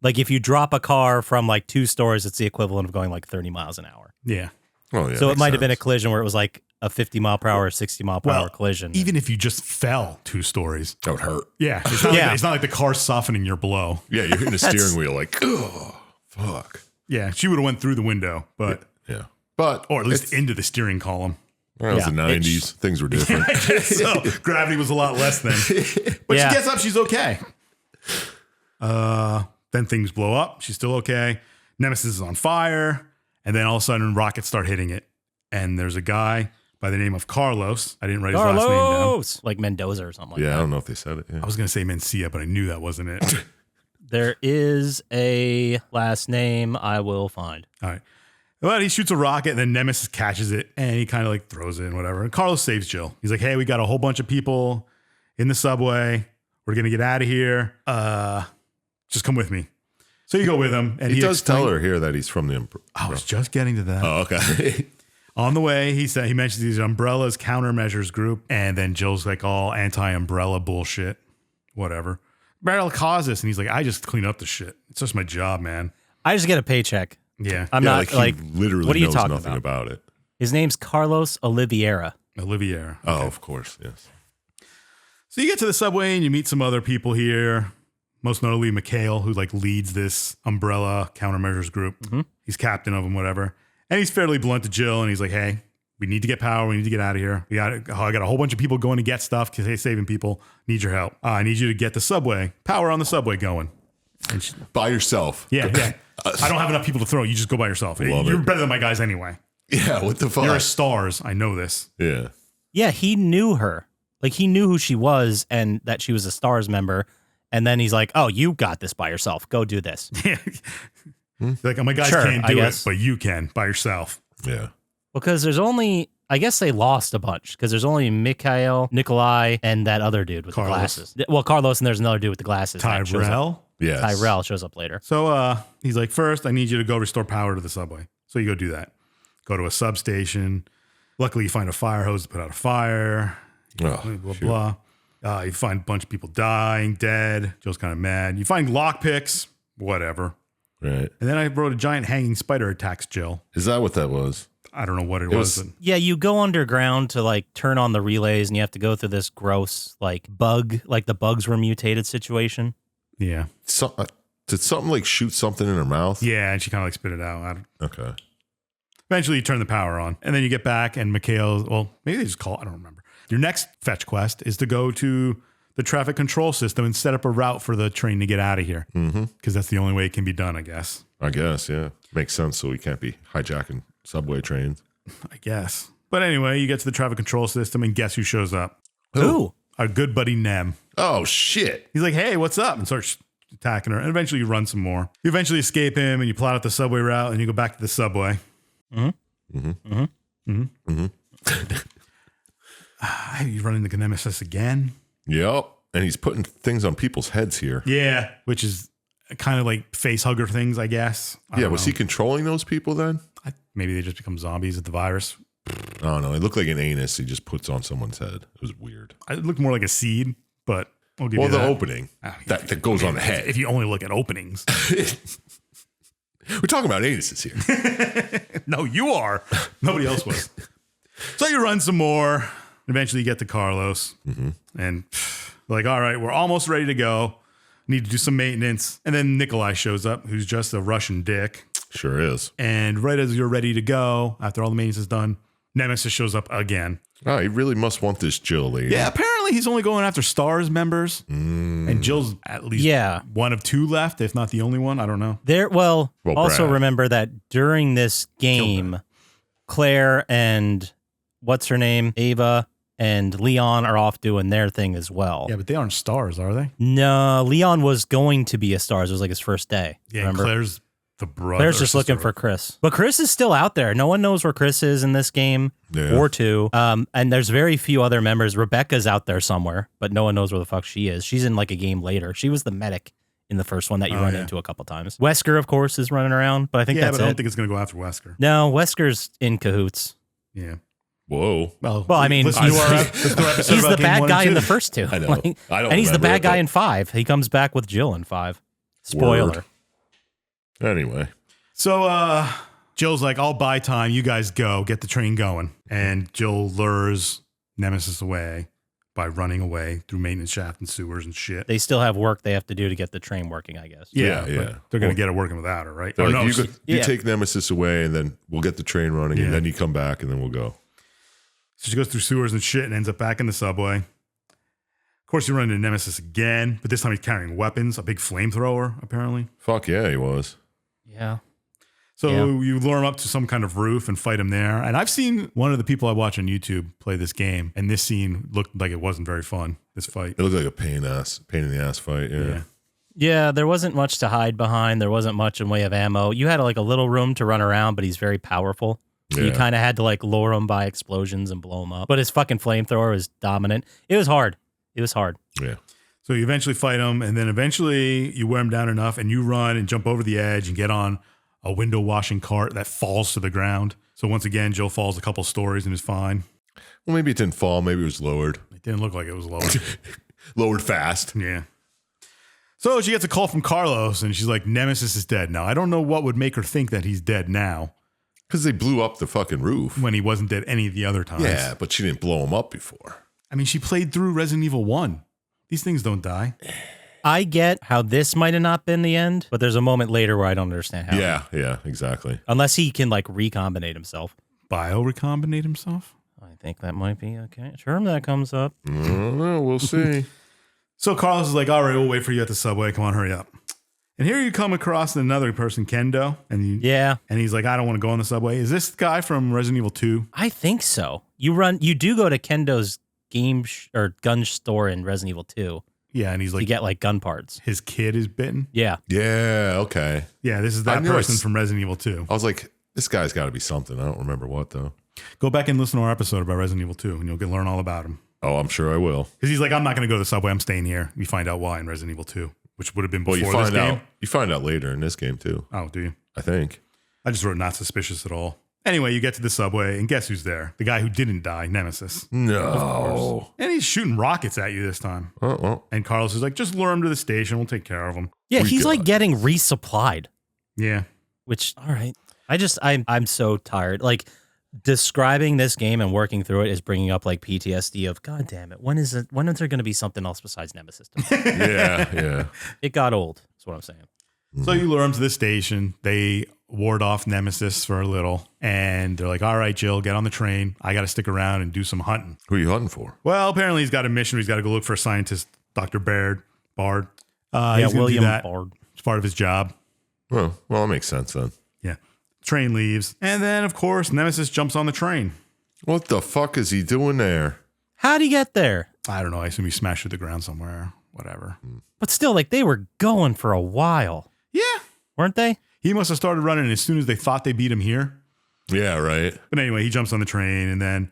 S1: like, if you drop a car from like 2 stories, it's the equivalent of going like 30 miles an hour.
S3: Yeah.
S2: Oh, yeah.
S1: So it
S2: makes
S1: might have been a
S2: sense.
S1: collision where it was like a 50 mile per hour, 60 mile per hour collision.
S3: Even if you just fell 2 stories.
S2: That would hurt.
S3: Yeah. It's not,
S1: Yeah.
S3: Like, it's not like the car's softening your blow.
S2: Yeah, you're hitting the steering wheel like, oh, fuck.
S3: Yeah. She would have went through the window, but
S2: Yeah. But,
S3: or at least into the steering column.
S2: that was
S1: Yeah.
S2: the 90s. Things were different.
S3: I guess so. Gravity was a lot less then. But
S1: Yeah.
S3: she gets up, she's okay. Then things blow up. She's still okay. Nemesis is on fire. And then all of a sudden, rockets start hitting it. And there's a guy by the name of Carlos. I didn't write his last name down.
S1: Carlos! Like Mendoza or something like that.
S2: Yeah, I don't know if they said it. Yeah.
S3: I was going to say Mencia, but I knew that wasn't it.
S1: There is a last name I will find.
S3: All right. Well, he shoots a rocket, and then Nemesis catches it, and he kind of like throws it and whatever. And Carlos saves Jill. He's like, hey, we got a whole bunch of people in the subway. We're going to get out of here. Just come with me. So you go with him. And
S2: he does tell her here that he's from the Umbrella.
S3: I was just getting to that.
S2: Oh, okay.
S3: On the way, he mentions these Umbrellas countermeasures group, and then Jill's like all anti-umbrella bullshit. Whatever. Barrel caused this, and he's like, I just clean up the shit. It's just my job, man.
S1: I just get a paycheck.
S3: Yeah.
S1: I'm not like,
S2: he literally
S1: what are you
S2: knows
S1: talking
S2: nothing about it.
S1: His name's Carlos Oliveira.
S3: Olivier.
S2: Oh,
S3: Okay.
S2: of course, yes.
S3: So you get to the subway and you meet some other people here. Most notably Mikhail, who like leads this umbrella countermeasures group.
S1: Mm-hmm.
S3: He's captain of them, whatever. And he's fairly blunt to Jill, and he's like, hey, we need to get power. We need to get out of here. I got a whole bunch of people going to get stuff because they're saving people. Need your help. I need you to get the subway, power on the subway going.
S2: By yourself.
S3: Yeah. I don't have enough people to throw. You just go by yourself. You're better than my guys anyway.
S2: Yeah, what the fuck?
S3: You're a stars. I know this.
S2: Yeah.
S1: Yeah, he knew her. Like, he knew who she was and that she was a STARS member. And then he's like, oh, you got this by yourself. Go do this.
S3: Yeah. Like, oh, my guys
S1: Sure,
S3: can't
S1: I
S3: do it,
S1: guess.
S3: but you can by yourself.
S2: Yeah.
S1: Because there's only, I guess they lost a bunch. Because there's only Mikhail, Nikolai, and that other dude with
S3: Carlos.
S1: the glasses. Well, Carlos, and there's another dude with the glasses. that shows up.
S3: Tyrell.
S2: Yes.
S1: Tyrell shows up later.
S3: So he's like, first, I need you to go restore power to the subway. So you go do that. Go to a substation. Luckily, you find a fire hose to put out a fire.
S2: Oh,
S3: Blah,
S2: shoot.
S3: blah. You find a bunch of people dying, dead. Joe's kind of mad. You find lockpicks, whatever.
S2: Right.
S3: And then I wrote a giant hanging spider attacks Jill.
S2: Is that what that was?
S3: I don't know what it was. But
S1: Yeah, you go underground to like turn on the relays and you have to go through this gross like bug, like the bugs were mutated situation.
S3: yeah.
S2: Did something like shoot something in her mouth?
S3: Yeah, and she kind of like spit it out.
S2: Okay.
S3: Eventually, you turn the power on. And then you get back, and Mikhail, well, maybe they just call, I don't remember. Your next fetch quest is to go to the traffic control system and set up a route for the train to get out of here. Because that's the only way it can be done, I guess.
S2: I guess, yeah. Makes sense, so we can't be hijacking subway trains.
S3: I guess. But anyway, you get to the traffic control system, and guess who shows up?
S1: Ooh.
S3: Our good buddy Nem.
S2: Oh, shit.
S3: He's like, hey, what's up? And starts attacking her. And eventually you run some more. You eventually escape him, and you plot out the subway route, and you go back to the subway. You run into Nemesis again.
S2: Yep. And he's putting things on people's heads here.
S3: Yeah, which is kind of like face hugger things, I guess. I
S2: Yeah,
S3: don't
S2: was
S3: know.
S2: he controlling those people then?
S3: Maybe they just become zombies with the virus.
S2: I don't know. It looked like an anus he just puts on someone's head. It was weird.
S3: It looked more like a seed, but I'll give
S2: Well,
S3: you
S2: the
S3: that.
S2: opening that goes on the head.
S3: If you only look at openings.
S2: We're talking about anuses here.
S3: No, you are. Nobody else was. So you run some more. Eventually you get to Carlos. And like, all right, we're almost ready to go. Need to do some maintenance. And then Nikolai shows up, who's just a Russian dick.
S2: Sure is.
S3: And right as you're ready to go, after all the maintenance is done, Nemesis shows up again.
S2: Oh, he really must want this Jill lady.
S3: Yeah, apparently he's only going after STARS members. And Jill's at least one of two left, if not the only one. I don't know.
S1: Well, also
S2: Brad.
S1: remember that during this game, Claire and what's her name? Ava and Leon are off doing their thing as well.
S3: Yeah, but they aren't STARS, are they?
S1: No, Leon was going to be a STARS. It was like his first day.
S3: Yeah,
S1: remember?
S3: Claire's the brother.
S1: Claire's just looking for Chris. But Chris is still out there. No one knows where Chris is in this game or two. And there's very few other members. Rebecca's out there somewhere, but no one knows where the fuck she is. She's in like a game later. She was the medic in the first one that you run into a couple times. Wesker, of course, is running around, but I think that's
S3: but I don't
S1: it.
S3: think it's going to go after Wesker.
S1: No, Wesker's in cahoots.
S3: Yeah.
S2: Whoa.
S1: Well, I mean,
S3: listen to our episode
S1: he's
S3: about
S1: the
S3: game
S1: bad
S3: 1
S1: guy
S3: and
S1: in
S3: 2.
S1: the first two.
S2: I know.
S1: Like,
S2: I don't
S1: and he's the
S2: remember
S1: bad
S2: it,
S1: guy
S2: but-
S1: in 5. He comes back with Jill in 5. Spoiler.
S2: Anyway.
S3: So Jill's like, I'll buy time. You guys go. Get the train going. And Jill lures Nemesis away by running away through maintenance shaft and sewers and shit.
S1: They still have work they have to do to get the train working, I guess.
S2: Yeah.
S3: but they're going to get it working without her, right?
S2: They're
S3: Oh,
S2: like,
S3: no,
S2: you take Nemesis away and then we'll get the train running and then you come back and then we'll go.
S3: So she goes through sewers and shit and ends up back in the subway. Of course, you run into Nemesis again, but this time he's carrying weapons, a big flamethrower, apparently.
S2: Fuck yeah, he was.
S1: Yeah.
S3: So you lure him up to some kind of roof and fight him there. And I've seen one of the people I watch on YouTube play this game, and this scene looked like it wasn't very fun, this fight.
S2: It looked like a pain in the ass fight. Yeah.
S1: Yeah, there wasn't much to hide behind. There wasn't much in way of ammo. You had like a little room to run around, but he's very powerful. So you kind of had to like lure him by explosions and blow him up. But his fucking flamethrower was dominant. It was hard.
S2: Yeah.
S3: So you eventually fight him, and then eventually you wear him down enough, and you run and jump over the edge and get on a window washing cart that falls to the ground. So once again, Jill falls a couple stories and is fine.
S2: Well, maybe it didn't fall. Maybe it was lowered.
S3: It didn't look like it was lowered.
S2: Lowered fast.
S3: Yeah. So she gets a call from Carlos, and she's like, Nemesis is dead. Now, I don't know what would make her think that he's dead now.
S2: Because they blew up the fucking roof.
S3: When he wasn't dead any of the other times.
S2: Yeah, but she didn't blow him up before.
S3: I mean, she played through Resident Evil 1. These things don't die.
S1: I get how this might have not been the end, but there's a moment later where I don't understand how.
S2: Yeah, exactly.
S1: Unless he can like recombinate himself.
S3: Bio-recombinate himself?
S1: I think that might be okay. Term that comes up.
S2: I don't know. We'll see.
S3: So Carlos is like, all right, we'll wait for you at the subway. Come on, hurry up. And here you come across another person, Kendo. And he's like, I don't want to go on the subway. Is this guy from Resident Evil 2?
S1: I think so. You do go to Kendo's or gun store in Resident Evil 2.
S3: Yeah, and he's like,
S1: you get like gun parts.
S3: His kid is bitten?
S1: Yeah.
S2: Yeah, okay.
S3: Yeah, this is that person from Resident Evil 2.
S2: I was like, this guy's got to be something. I don't remember what, though.
S3: Go back and listen to our episode about Resident Evil 2, and you'll learn all about him.
S2: Oh, I'm sure I will.
S3: Because he's like, I'm not going to go to the subway. I'm staying here. We find out why in Resident Evil 2, which would have been before this game.
S2: You find out later in this game, too.
S3: Oh, do you?
S2: I think.
S3: I just wrote not suspicious at all. Anyway, you get to the subway, and guess who's there? The guy who didn't die, Nemesis.
S2: No.
S3: And he's shooting rockets at you this time. And Carlos is like, just lure him to the station. We'll take care of him.
S1: Yeah, he's like getting resupplied.
S3: Yeah.
S1: Which, all right. I'm so tired. Like, describing this game and working through it is bringing up like PTSD of, God damn it. When is there going to be something else besides Nemesis?
S2: Yeah.
S1: It got old. That's what I'm saying.
S3: So you lure him to the station. They ward off Nemesis for a little. And they're like, all right, Jill, get on the train. I got to stick around and do some hunting.
S2: Who are you hunting for?
S3: Well, apparently he's got a mission. He's got to go look for a Syintist, Dr. Bard.
S1: Yeah, William Bard.
S3: It's part of his job.
S2: Oh, well, that makes sense then.
S3: Yeah. Train leaves. And then, of course, Nemesis jumps on the train.
S2: What the fuck is he doing there?
S1: How'd he get there?
S3: I don't know. I assume he smashed to the ground somewhere. Whatever.
S1: But still, like, they were going for a while.
S3: Yeah.
S1: Weren't they?
S3: He must have started running as soon as they thought they beat him here.
S2: Yeah, right.
S3: But anyway, he jumps on the train, and then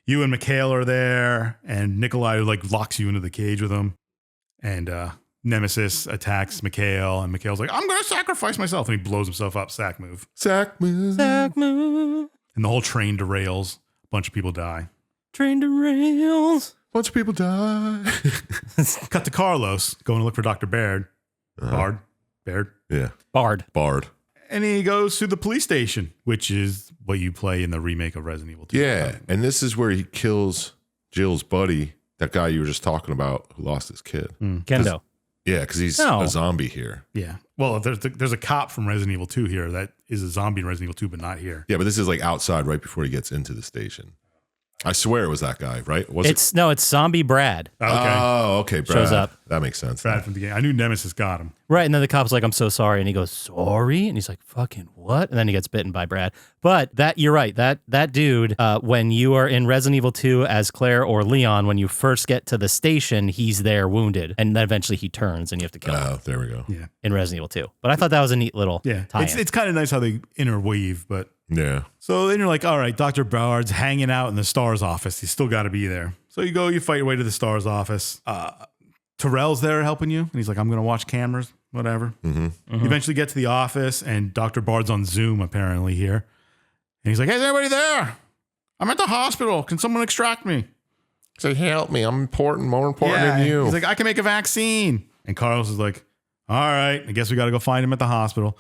S3: you and Mikhail are there, and Nikolai like locks you into the cage with him. And Nemesis attacks Mikhail, and Mikhail's like, I'm going to sacrifice myself. And he blows himself up. Sack move.
S2: Sack move.
S1: Sack move.
S3: And the whole train derails. A bunch of people die.
S1: Train derails.
S2: Bunch of people die.
S3: Cut to Carlos going to look for Dr. Baird. Bard.
S2: Yeah.
S1: Bard.
S3: And he goes to the police station, which is what you play in the remake of Resident Evil 2.
S2: Yeah. And this is where he kills Jill's buddy, that guy you were just talking about who lost his kid.
S1: Kendo.
S2: Yeah, because he's a zombie here.
S3: Yeah. Well, there's a cop from Resident Evil 2 here that is a zombie in Resident Evil 2, but not here.
S2: Yeah, but this is like outside right before he gets into the station. I swear it was that guy, right?
S1: It's Zombie Brad.
S3: Okay.
S2: Oh, okay. Brad.
S1: Shows up.
S2: That makes sense.
S3: Brad from the game. I knew Nemesis got him.
S1: Right, and then the cop's like, I'm so sorry. And he goes, sorry? And he's like, fucking what? And then he gets bitten by Brad. But you're right. That dude, when you are in Resident Evil 2 as Claire or Leon, when you first get to the station, he's there wounded. And then eventually he turns and you have to kill him.
S2: Oh, there we go.
S3: Yeah.
S1: In Resident Evil 2. But I thought that was a neat little tie-in.
S3: It's kind of nice how they interweave, but...
S2: Yeah.
S3: So then you're like, all right, Dr. Bard's hanging out in the STARS office. He's still got to be there. So you fight your way to the STARS office. Terrell's there helping you. And he's like, I'm going to watch cameras, whatever. You eventually get to the office, and Dr. Bard's on Zoom apparently here. And he's like, hey, is anybody there? I'm at the hospital. Can someone extract me?
S2: Say, help me. I'm important, more important than you.
S3: He's like, I can make a vaccine. And Carlos is like, all right, I guess we got to go find him at the hospital.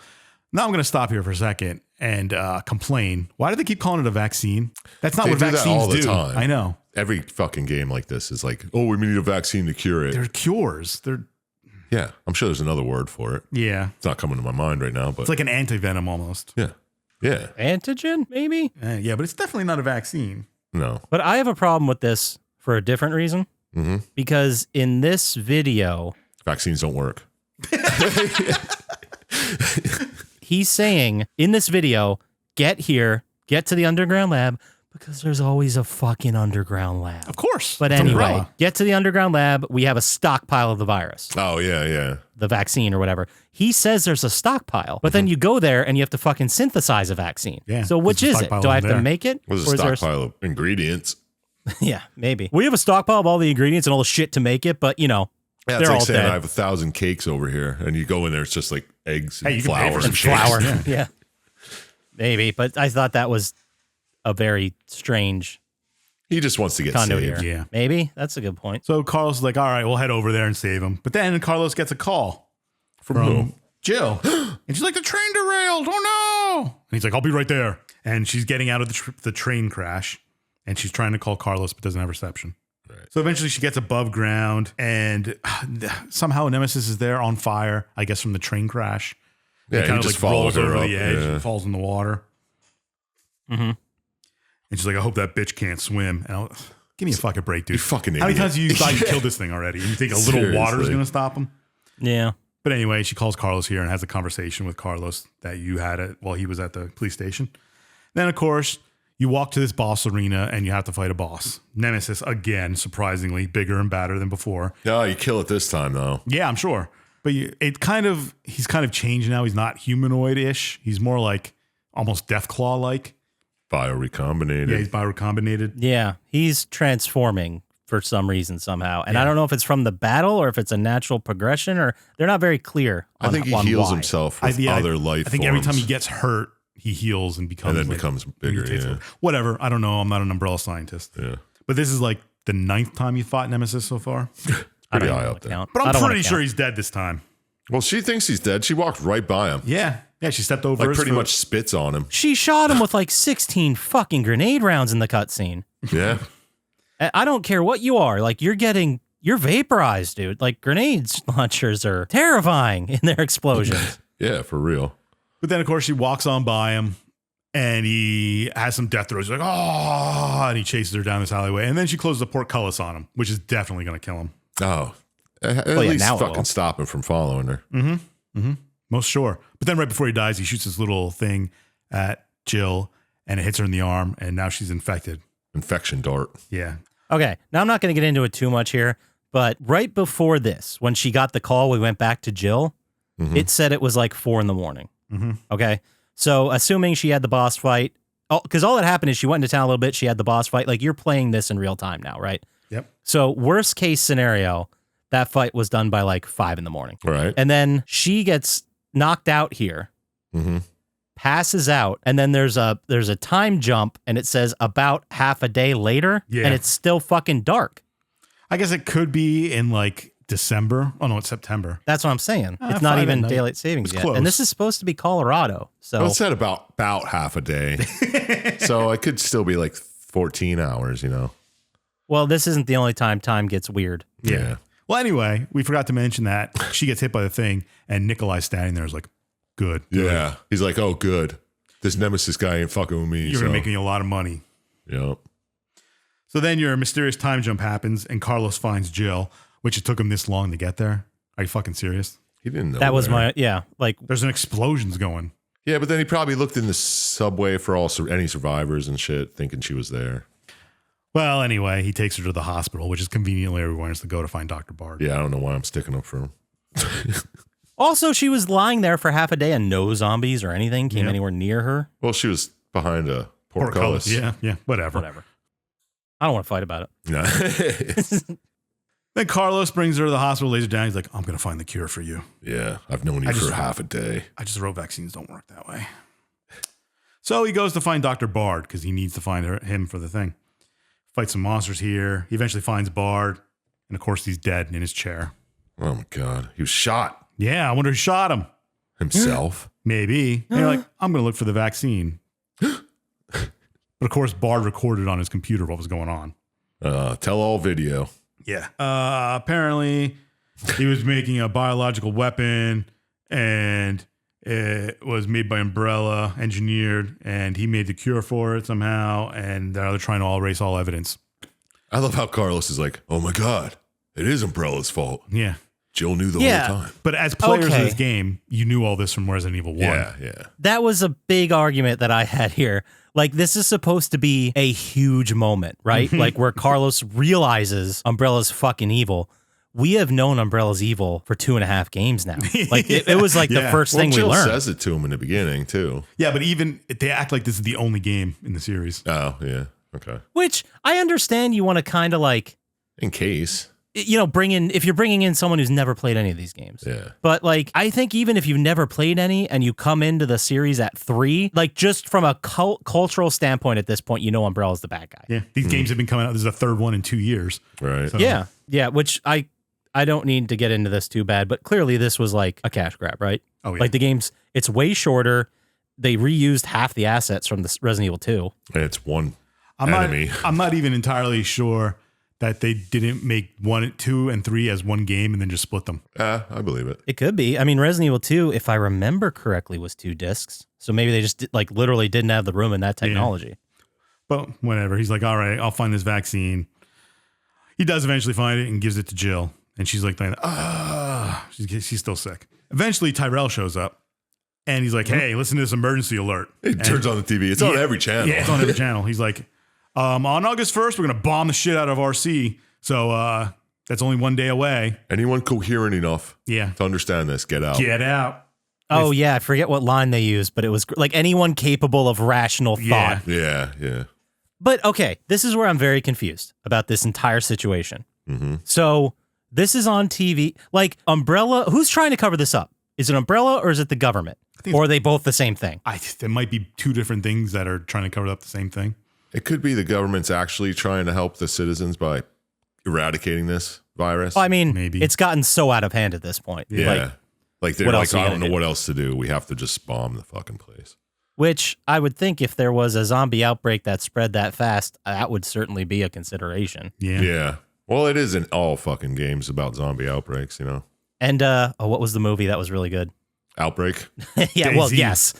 S3: Now I'm going to stop here for a second and complain. Why do they keep calling it a vaccine? That's not what vaccines do.
S2: All the time.
S3: I know.
S2: Every fucking game like this is like, oh, we need a vaccine to cure it.
S3: They're cures.
S2: Yeah, I'm sure there's another word for it.
S3: Yeah.
S2: It's not coming to my mind right now, but
S3: it's like an anti-venom almost.
S2: Yeah.
S1: Antigen, maybe?
S3: Yeah, but it's definitely not a vaccine.
S2: No.
S1: But I have a problem with this for a different reason. Because in this video...
S2: Vaccines don't work.
S1: he's saying in this video, get here, get to the underground lab, because there's always a fucking underground lab.
S3: Of course.
S1: But
S3: It's
S1: anyway,
S3: umbrella.
S1: get to the underground lab. We have a stockpile of the virus,
S2: Oh, yeah.
S1: the vaccine or whatever. He says there's a stockpile, but then you go there and you have to fucking synthesize a vaccine.
S3: Yeah,
S1: So which
S3: there's a
S1: is it?
S3: stockpile
S1: Do I have
S3: over
S1: to
S3: there.
S1: make it?
S2: Was
S1: Or
S2: a
S1: is there
S2: stockpile of ingredients.
S1: Yeah, maybe. We have a stockpile of all the ingredients and all the shit to make it, but, you know,
S2: Yeah,
S1: they're
S2: it's like
S1: all
S2: saying
S1: dead.
S2: I have 1,000 cakes over here, and you go in there, it's just like eggs and
S3: Hey, you can pay for
S2: flour.
S3: some
S2: and
S3: shakes.
S1: Flour.
S3: Yeah.
S1: Yeah. Maybe. But I thought that was a very strange
S2: He just wants to get
S1: condo
S2: saved.
S1: here.
S3: Yeah.
S1: Maybe. That's a good point.
S3: So Carlos is like, all right, we'll head over there and save him. But then Carlos gets a call
S2: From who?
S3: Jill. And she's like, the train derailed. Oh, no. And he's like, I'll be right there. And she's getting out of the train crash. And she's trying to call Carlos, but doesn't have reception.
S2: Right.
S3: So eventually she gets above ground. And somehow Nemesis is there on fire, I guess, from the train crash.
S2: Yeah,
S3: Kind
S2: he
S3: of
S2: just
S3: like rolls
S2: followed her
S3: over
S2: up.
S3: the edge
S2: Yeah.
S3: and falls in the water.
S1: Mm-hmm.
S3: And she's like, I hope that bitch can't swim. And I'll, give me a fucking break, dude.
S2: You fucking
S3: How many
S2: idiot.
S3: times have you thought you killed this thing already? And you think a little water is
S2: Seriously.
S3: going to stop him?
S1: Yeah.
S3: But anyway, she calls Carlos here and has a conversation with Carlos that you had while he was at the police station. Then, of course, you walk to this boss arena and you have to fight a boss. Nemesis, again, surprisingly, bigger and badder than before.
S2: No, you kill it this time, though.
S3: Yeah, I'm sure. But he's kind of changed now. He's not humanoid-ish. He's more like almost Deathclaw-like.
S2: Biorecombinated.
S3: Yeah, he's biorecombinated.
S1: Yeah. He's transforming for some reason somehow. And I don't know if it's from the battle or if it's a natural progression, or they're not very clear on,
S2: I think he
S1: on
S2: heals
S1: why.
S2: himself with other life
S3: I think
S2: forms.
S3: every time he gets hurt, he heals and becomes
S2: And then
S3: like,
S2: becomes bigger,
S3: mutates.
S2: yeah.
S3: Whatever. I don't know. I'm not an umbrella scientist.
S2: Yeah.
S3: But this is like the 9th time you fought Nemesis so far.
S1: I don't
S2: Pretty high
S1: wanna
S2: up there.
S1: count.
S3: But
S1: I
S3: I'm
S1: don't wanna
S3: pretty sure
S1: count.
S3: he's dead this time.
S2: Well, she thinks he's dead. She walked right by him.
S3: Yeah. Yeah, she stepped over
S2: Like
S3: his
S2: pretty
S3: foot.
S2: much spits on him.
S1: She shot him with like 16 fucking grenade rounds in the cutscene.
S2: Yeah.
S1: I don't care what you are. Like, you're vaporized, dude. Like, grenade launchers are terrifying in their explosions.
S2: Yeah, for real.
S3: But then, of course, she walks on by him and he has some death throws. He's like, oh, and he chases her down this alleyway. And then she closes a portcullis on him, which is definitely going to kill him.
S2: Oh. At
S1: yeah,
S2: least
S1: now it
S2: fucking
S1: will.
S2: stop him from following her.
S3: Most sure. But then right before he dies, he shoots this little thing at Jill and it hits her in the arm. And now she's infected.
S2: Infection dart.
S3: Yeah.
S1: Okay, now I'm not going to get into it too much here, but right before this, when she got the call, we went back to Jill. It said it was like 4 a.m. Okay, so assuming she had the boss fight, because all that happened is she went into town a little bit, she had the boss fight. Like, you're playing this in real time now, right?
S3: Yep.
S1: So worst case scenario, that fight was done by like 5 a.m.
S2: All right.
S1: And then she gets knocked out here, passes out, and then there's a time jump, and it says about half a day later,
S3: Yeah.
S1: and it's still fucking dark.
S3: I guess it could be in like December. Oh, no, it's September.
S1: That's what I'm saying. It's
S3: 5
S1: not
S3: at
S1: even
S3: night.
S1: daylight savings
S3: It's
S1: yet.
S3: close.
S1: And this is supposed to be Colorado. So
S2: Well, it said about half a day. So it could still be like 14 hours, you know?
S1: well, this isn't the only time gets weird.
S2: Yeah.
S3: Well, anyway, we forgot to mention that she gets hit by the thing and Nikolai's standing there is like, good.
S2: Yeah. He's like, oh, good. This Nemesis guy ain't fucking with me.
S3: You're going to make me a lot of money.
S2: Yep.
S3: So then your mysterious time jump happens and Carlos finds Jill, which it took him this long to get there. Are you fucking serious?
S2: He didn't know.
S1: That was
S2: where.
S1: like
S3: There's an explosions going.
S2: Yeah, but then he probably looked in the subway for any survivors and shit, thinking she was there.
S3: Well, anyway, he takes her to the hospital, which is conveniently everywhere wants to go to find Dr. Bard.
S2: Yeah, I don't know why I'm sticking up for him.
S1: also she was lying there for half a day and no zombies or anything came anywhere near her.
S2: Well, she was behind a portcullis.
S3: Yeah, whatever.
S1: Whatever. I don't want to fight about it.
S2: Yeah.
S3: Then Carlos brings her to the hospital, lays her down. He's like, I'm going to find the cure for you.
S2: Yeah, I've known you for half a day.
S3: I just wrote vaccines don't work that way. So he goes to find Dr. Bard because he needs to find him for the thing. Fights some monsters here. He eventually finds Bard. And of course, he's dead in his chair.
S2: Oh my God. He was shot
S3: Yeah, I wonder who shot him.
S2: himself.
S3: Maybe. And you're like, I'm going to look for the vaccine. But of course, Bard recorded on his computer what was going on.
S2: Tell all video.
S3: Yeah. Apparently, he was making a biological weapon and it was made by Umbrella, engineered, and he made the cure for it somehow. And now they're trying to erase all evidence.
S2: I love how Carlos is like, oh my God, it is Umbrella's fault.
S3: Yeah.
S2: Jill knew the
S1: Yeah.
S2: whole time.
S3: But as players of
S1: Okay.
S3: this game, you knew all this from Resident Evil 1.
S2: Yeah.
S1: That was a big argument that I had here. Like, this is supposed to be a huge moment, right? Like, where Carlos realizes Umbrella's fucking evil. We have known Umbrella's evil for 2.5 games now. Like, it was like the first thing we
S2: Jill
S1: learned.
S2: says it to him in the beginning, too.
S3: Yeah, but even they act like this is the only game in the series.
S2: Oh, yeah. Okay.
S1: Which I understand you want to kind of like,
S2: In case.
S1: bring in, if you're bringing in someone who's never played any of these games.
S2: Yeah.
S1: But like, I think even if you've never played any and you come into the series at 3, like just from a cultural standpoint at this point, Umbrella's the bad guy.
S3: Yeah, these games have been coming out. This is the third one in 2 years.
S2: Right.
S3: So-
S1: Yeah. Which I don't need to get into this too bad, but clearly this was like a cash grab, right?
S3: Oh, yeah.
S1: Like the game's, it's way shorter. They reused half the assets from the Resident Evil 2.
S2: And it's one
S3: I'm
S2: enemy.
S3: I'm not even entirely sure that they didn't make 1, 2, and 3 as one game and then just split them.
S2: I believe it.
S1: It could be. I mean, Resident Evil 2, if I remember correctly, was 2 discs. So maybe they just like literally didn't have the room in that technology.
S3: But whatever. He's like, all right, I'll find this vaccine. He does eventually find it and gives it to Jill. And she's like, she's still sick. Eventually, Tyrell shows up. And he's like, hey, listen to this emergency alert.
S2: It turns on the TV. It's on every channel.
S3: Yeah, it's on every channel. He's like, on August 1st, we're going to bomb the shit out of RC. So that's only 1 day away.
S2: Anyone coherent enough
S3: Yeah.
S2: to understand this, get out.
S3: Get out.
S1: Oh, yeah. I forget what line they used, but it was like anyone capable of rational thought.
S3: Yeah.
S2: Yeah.
S1: But okay, this is where I'm very confused about this entire situation.
S2: Mm-hmm.
S1: So this is on TV. Like Umbrella, who's trying to cover this up? Is it Umbrella or is it the government? Or are they both the same thing?
S3: There might be two different things that are trying to cover up the same thing.
S2: It could be the government's actually trying to help the citizens by eradicating this virus.
S1: Well, I mean,
S3: Maybe.
S1: it's gotten so out of hand at this point.
S2: Yeah. Like they're
S1: what
S2: like,
S1: else are you
S2: I don't
S1: gonna
S2: know
S1: do?
S2: what else to do. We have to just bomb the fucking place.
S1: Which I would think if there was a zombie outbreak that spread that fast, that would certainly be a consideration.
S3: Yeah.
S2: Yeah. Well, it is in all fucking games about zombie outbreaks,
S1: And what was the movie that was really good?
S2: Outbreak.
S1: Yeah, well,
S3: Daisy.
S1: yes.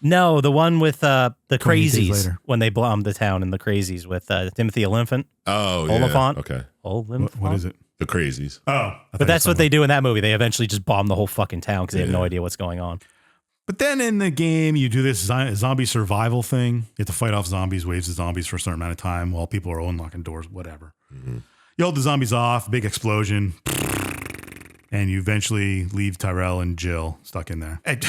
S1: No, the one with the
S3: 28 days
S1: Crazies
S3: later.
S1: when they bombed the town in the Crazies with Timothy Olyphant.
S2: Oh,
S1: Oliphant?
S2: yeah. Okay.
S1: Olyphant?
S3: What is it?
S2: The Crazies.
S3: Oh.
S1: But that's what they do in that movie. They eventually just bomb the whole fucking town because they have no
S2: Yeah.
S1: idea what's going on.
S3: But then in the game, you do this zombie survival thing. You have to fight off zombies, waves of zombies for a certain amount of time while people are unlocking doors, whatever.
S2: Mm-hmm.
S3: You hold the zombies off, big explosion, and you eventually leave Tyrell and Jill stuck in there. And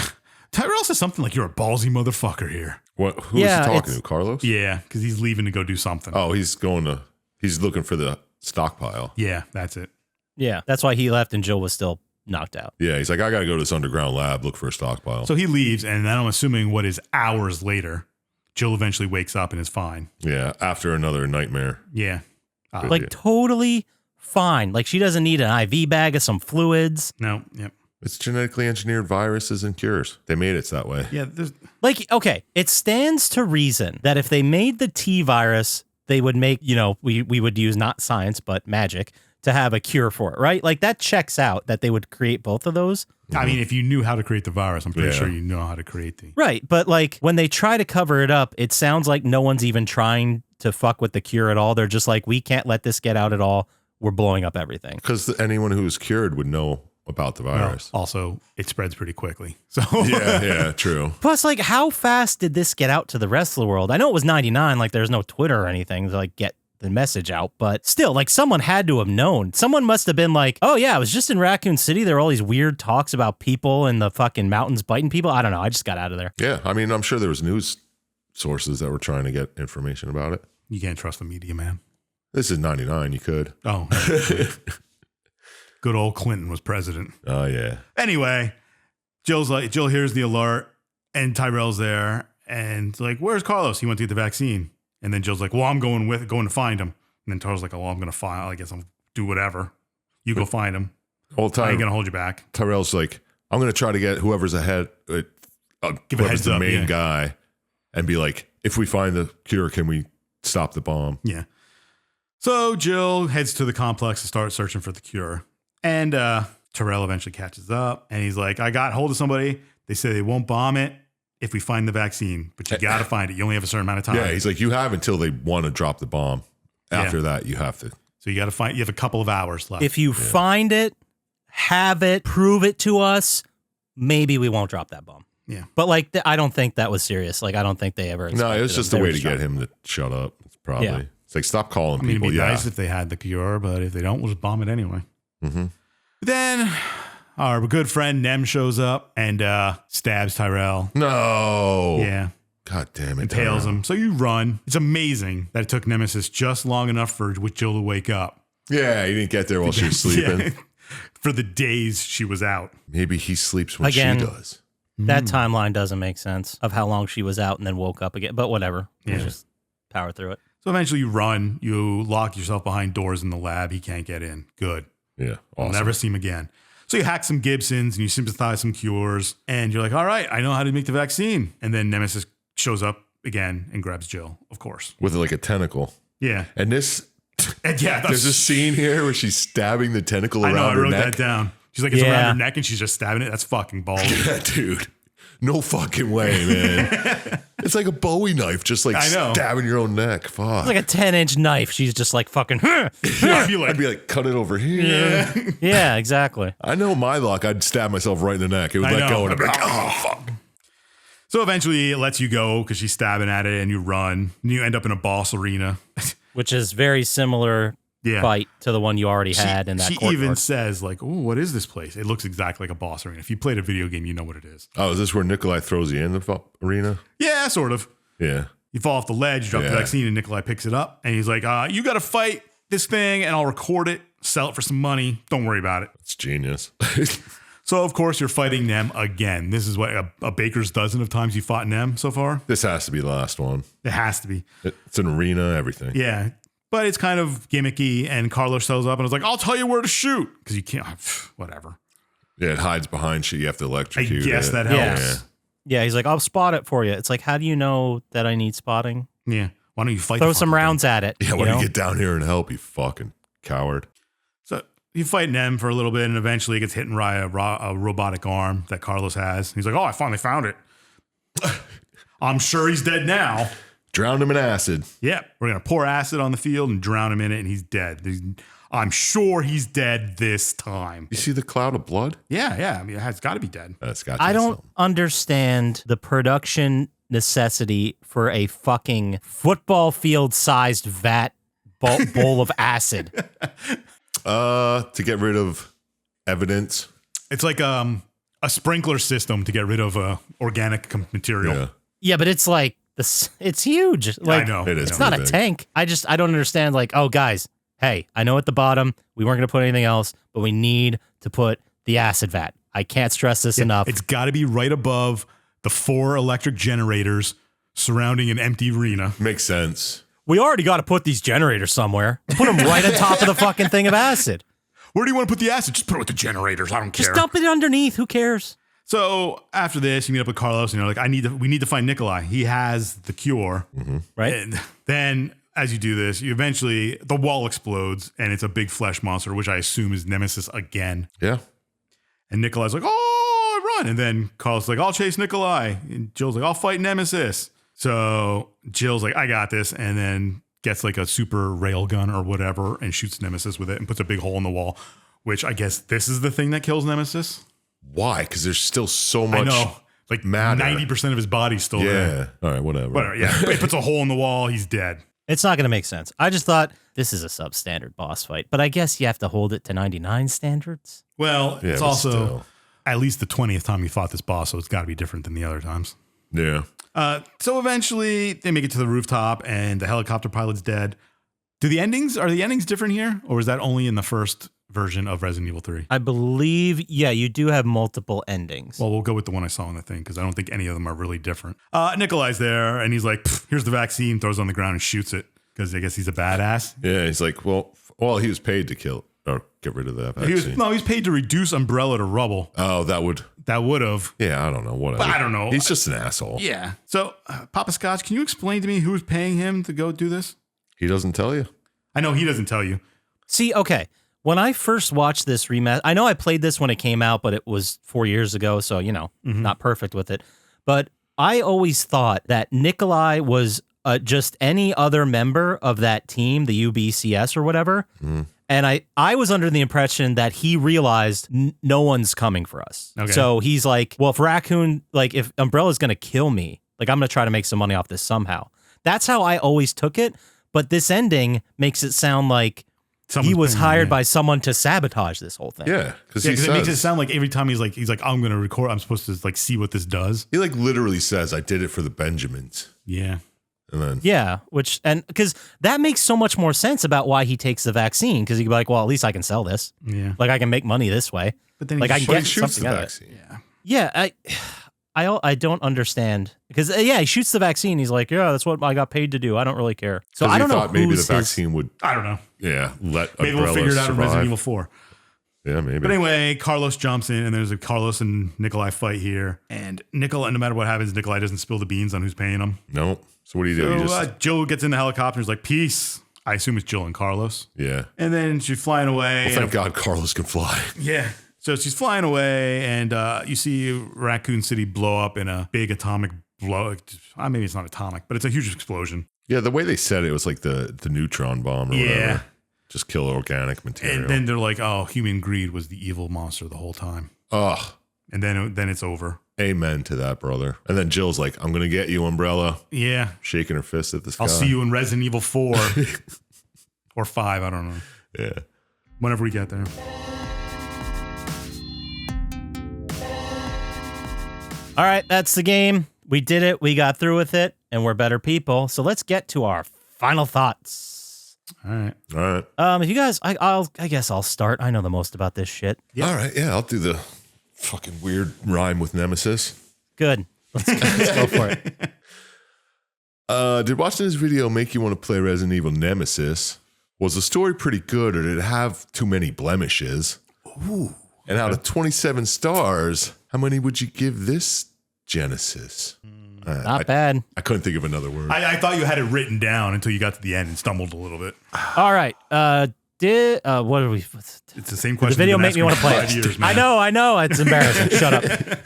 S3: Tyrell says something like, "You're a ballsy motherfucker here."
S2: What? Who
S1: Yeah,
S2: is he talking
S1: it's-
S2: to? Carlos?
S3: Yeah, because he's leaving to go do something.
S2: Oh, he's looking for the stockpile.
S3: Yeah, that's it.
S1: Yeah, that's why he left and Jill was still knocked out.
S2: Yeah, he's like, I got to go to this underground lab, look for a stockpile.
S3: So he leaves, and then I'm assuming what is hours later, Jill eventually wakes up and is fine.
S2: yeah, after another nightmare.
S3: Yeah.
S1: Like
S2: Yeah.
S1: totally fine. Like she doesn't need an IV bag of some fluids.
S3: No, yep.
S2: It's genetically engineered viruses and cures. They made it that way.
S3: Yeah, there's
S1: Like, okay, it stands to reason that if they made the T virus, they would make, we would use not science, but magic to have a cure for it, right? Like that checks out that they would create both of those.
S3: I mean, if you knew how to create the virus, I'm pretty
S2: Yeah.
S3: sure you know how to create the.
S1: Right. But like when they try to cover it up, it sounds like no one's even trying to fuck with the cure at all. They're just like, we can't let this get out at all. We're blowing up everything.
S2: Because anyone who's cured would know about the virus.
S3: Also, it spreads pretty quickly. So
S2: Yeah, true.
S1: Plus, like, how fast did this get out to the rest of the world? I know it was 99, like there's no Twitter or anything to like get the message out, but still, like someone had to have known. Someone must have been like, oh yeah, I was just in Raccoon City. There were all these weird talks about people in the fucking mountains biting people. I don't know. I just got out of there.
S2: Yeah, I mean, I'm sure there was news sources that were trying to get information about it.
S3: you can't trust the media, man.
S2: This is 99. You could.
S3: Oh, good old Clinton was president.
S2: Oh, yeah.
S3: Anyway, Jill hears the alert, and Tyrell's there, and like, "Where's Carlos? He went to get the vaccine." And then Jill's like, "Well, I'm going to find him." And then Tyrell's like, "Oh, well, I'm going to find. I guess I'll do whatever. You go find him.
S2: All
S3: I ain't
S2: time,
S3: gonna hold you back."
S2: Tyrell's like, I'm going to try to get whoever's ahead,
S3: Give a
S2: whoever's
S3: heads
S2: the
S3: up,
S2: main
S3: yeah.
S2: guy, and be like, if we find the cure, can we stop the bomb?
S3: Yeah. So Jill heads to the complex to start searching for the cure. And Tyrell eventually catches up and he's like, "I got hold of somebody. They say they won't bomb it if we find the vaccine, but you got to find it. You only have a certain amount of time."
S2: Yeah, he's like, you have until they want to drop the bomb. After that, you have to.
S3: So you have a couple of hours left.
S1: If you find it, have it, prove it to us, maybe we won't drop that bomb.
S3: Yeah.
S1: But like, I don't think that was serious. Like, I don't think they ever.
S2: No, it was just a way to get
S1: him.
S2: him to shut up. It's probably.
S1: Yeah.
S2: It's like, stop calling
S3: I mean,
S2: people.
S3: it'd be
S2: Yeah.
S3: nice if they had the cure, but if they don't, we'll just bomb it anyway.
S2: Mm-hmm.
S3: Then our good friend Nem shows up and stabs Tyrell.
S2: No.
S3: Yeah.
S2: God damn it.
S3: Impales
S2: Tyrell.
S3: him. So you run. It's amazing that it took Nemesis just long enough for Jill to wake up.
S2: Yeah, he didn't get there while she was sleeping.
S3: Yeah. For the days she was out.
S2: Maybe he sleeps when
S1: Again,
S2: she does.
S1: That timeline doesn't make sense of how long she was out and then woke up again. But whatever.
S3: Yeah.
S1: Just power through it.
S3: So eventually you run. You lock yourself behind doors in the lab. He can't get in. Good.
S2: Yeah,
S3: I'll
S2: awesome.
S3: never see him again. So you hack some Gibsons and you synthesize some cures. And you're like, all right, I know how to make the vaccine. And then Nemesis shows up again and grabs Jill, of course.
S2: With like a tentacle.
S3: Yeah.
S2: And this,
S3: And yeah,
S2: there's a scene here where she's stabbing the tentacle
S3: I
S2: around
S3: know, I
S2: her
S3: wrote
S2: neck.
S3: that down. She's like, it's
S1: Yeah.
S3: around her neck and she's just stabbing it. That's fucking ballsy.
S2: Yeah, dude. No fucking way, man. It's like a Bowie knife, just like
S3: I know.
S2: stabbing your own neck. Fuck.
S1: It's like a 10-inch knife. She's just like fucking.
S3: I'd be like,
S2: I'd be like, cut it over here.
S3: yeah.
S1: Yeah, exactly.
S2: I know my luck. I'd stab myself right in the neck. It would
S3: I
S2: let
S3: know.
S2: go and I'd be like, oh, fuck.
S3: So eventually it lets you go because she's stabbing at it and you run. And you end up in a boss arena.
S1: Which is very similar
S3: Yeah.
S1: fight to the one you already had in that
S3: She
S1: courtyard.
S3: even says, like, oh, what is this place? It looks exactly like a boss arena. If you played a video game, you know what it is.
S2: Oh, is this where Nikolai throws you in the arena?
S3: Yeah, sort of.
S2: Yeah.
S3: You fall off the ledge, you drop the
S2: Yeah.
S3: vaccine, and Nikolai picks it up. And he's like, you got to fight this thing, and I'll record it, sell it for some money. Don't worry about it.
S2: It's genius.
S3: So, of course, you're fighting Nem again. This is what a baker's dozen of times you fought Nem so far.
S2: This has to be the last one.
S3: It has to be.
S2: It's an arena, everything.
S3: Yeah. But it's kind of gimmicky, and Carlos shows up and was like, I'll tell you where to shoot. Because you can't, whatever.
S2: Yeah, it hides behind shit. You have to
S3: I
S2: electrocute
S3: guess
S2: it.
S3: that
S1: Yeah.
S3: helps.
S1: Yeah, he's like, I'll spot it for you. It's like, how do you know that I need spotting?
S3: Yeah. Why don't you fight
S1: Throw
S3: the
S1: some
S3: fucking
S1: rounds at it.
S2: Yeah,
S1: you
S2: why don't
S1: know?
S2: you get down here and help, you fucking coward?
S3: So you fight Nem for a little bit, and eventually it gets hit by a robotic arm that Carlos has. He's like, oh, I finally found it. I'm sure he's dead now.
S2: Drowned him in acid.
S3: Yeah, we're going to pour acid on the field and drown him in it, and he's dead. I'm sure he's dead this time.
S2: You see the cloud of blood?
S3: Yeah. I mean, it's got to be dead.
S2: That's got
S1: I
S2: to be
S1: don't
S2: something.
S1: understand the production necessity for a fucking football field sized vat bowl of acid.
S2: To get rid of evidence.
S3: It's like a sprinkler system to get rid of organic material.
S2: Yeah.
S1: Yeah, but it's like this. It's huge. Like,
S3: I know.
S2: It is.
S1: It's not a
S2: Big.
S1: tank. I don't understand. Like, oh, guys, hey, I know at the bottom we weren't going to put anything else, but we need to put the acid vat. I can't stress this enough.
S3: It's got to be right above the 4 electric generators surrounding an empty arena.
S2: Makes sense.
S1: We already got to put these generators somewhere. Put them right on top of the fucking thing of acid.
S3: Where do you want to put the acid? Just put it with the generators. I don't care.
S1: Just dump it underneath. Who cares?
S3: So after this, you meet up with Carlos, and you're like, we need to find Nikolai. He has the cure.
S1: Right?
S3: And then as you do this, the wall explodes, and it's a big flesh monster, which I assume is Nemesis again.
S2: Yeah.
S3: And Nikolai's like, oh, run. And then Carlos is like, I'll chase Nikolai. And Jill's like, I'll fight Nemesis. So Jill's like, I got this. And then gets like a super rail gun or whatever and shoots Nemesis with it and puts a big hole in the wall, which I guess this is the thing that kills Nemesis.
S2: Why? Because there's still so much.
S3: I know. Like
S2: matter.
S3: 90% of his body's still there.
S2: Yeah. All right, whatever.
S3: Whatever, yeah. It puts a hole in the wall. He's dead.
S1: It's not going to make sense. I just thought this is a substandard boss fight, but I guess you have to hold it to 99 standards.
S3: Well,
S2: Yeah,
S3: it's
S2: but
S3: also
S2: still.
S3: at least the 20th time you fought this boss, so it's got to be different than the other times.
S2: Yeah.
S3: So eventually they make it to the rooftop and the helicopter pilot's dead. Are the endings different here? Or is that only in the first version of Resident Evil 3?
S1: I believe, yeah, you do have multiple endings.
S3: Well, we'll go with the one I saw in the thing because I don't think any of them are really different. Nikolai's there and he's like, here's the vaccine, throws it on the ground and shoots it because I guess he's a badass.
S2: Yeah. He's like, well, he was paid to kill or get rid of that
S3: He
S2: vaccine.
S3: was paid to reduce Umbrella to rubble.
S2: Oh, that would.
S3: That would have.
S2: Yeah, I don't know. Whatever.
S3: But I don't know.
S2: He's just an asshole.
S3: Yeah. So, Poppascotch, can you explain to me who's paying him to go do this?
S2: He doesn't tell you.
S3: I know he doesn't tell you.
S1: See, okay, when I first watched this remaster, I know I played this when it came out, but it was 4 years ago, so, not perfect with it. But I always thought that Nikolai was just any other member of that team, the UBCS or whatever, And I was under the impression that he realized no one's coming for us.
S3: Okay.
S1: So he's like, well, if Umbrella's going to kill me, like I'm going to try to make some money off this somehow. That's how I always took it. But this ending makes it sound like he was hired by someone to sabotage this whole thing.
S2: Yeah, because
S3: it makes it sound like every time he's like, I'm going to record, I'm supposed to like see what this does.
S2: He like literally says, I did it for the Benjamins.
S3: Yeah.
S2: And then
S1: because that makes so much more sense about why he takes the vaccine. Because he'd be like, well, at least I can sell this.
S3: Yeah.
S1: Like I can make money this way.
S3: But then
S1: like I
S2: he
S1: get
S2: shoots the
S1: something out of it.
S2: vaccine.
S3: Yeah.
S1: Yeah, I don't understand because he shoots the vaccine. He's like, yeah, that's what I got paid to do. I don't really care. So I don't know.
S2: Maybe the vaccine would.
S3: I don't know.
S2: Yeah,
S3: maybe we'll figure it out in Resident Evil 4.
S2: Yeah, maybe.
S3: But anyway, Carlos jumps in, and there's a Carlos and Nikolai fight here. And no matter what happens, Nikolai doesn't spill the beans on who's paying him.
S2: No. So what do you do?
S3: So Jill gets in the helicopter. Is like, peace. I assume it's Jill and Carlos.
S2: Yeah.
S3: And then she's flying away.
S2: Well, thank God Carlos can fly.
S3: Yeah. So she's flying away, and you see Raccoon City blow up in a big atomic blow. Maybe it's not atomic, but it's a huge explosion.
S2: Yeah, the way they said it was like the neutron bomb or whatever. Just kill organic material.
S3: And then they're like, oh, human greed was the evil monster the whole time.
S2: Ugh.
S3: And then it's over.
S2: Amen to that, brother. And then Jill's like, I'm going to get you, Umbrella.
S3: Yeah.
S2: Shaking her fist at the sky.
S3: I'll see you in Resident Evil 4 or 5. I don't know.
S2: Yeah.
S3: Whenever we get there.
S1: All right, that's the game. We did it. We got through with it, and we're better people. So let's get to our final thoughts.
S3: All right.
S1: If you guys, I guess I'll start. I know the most about this shit.
S2: All right. Yeah, I'll do the fucking weird rhyme with Nemesis.
S1: Good. Let's go for it.
S2: Did watching this video make you want to play Resident Evil Nemesis? Was the story pretty good, or did it have too many blemishes?
S3: Ooh.
S2: And out of 27 stars, how many would you give this Genesis?
S1: Not bad.
S2: I couldn't think of another word.
S3: I thought you had it written down until you got to the end and stumbled a little bit.
S1: All right. What are we?
S3: It's the same question.
S1: The video made me want to play it.
S3: Years,
S1: I know. It's embarrassing. Shut up.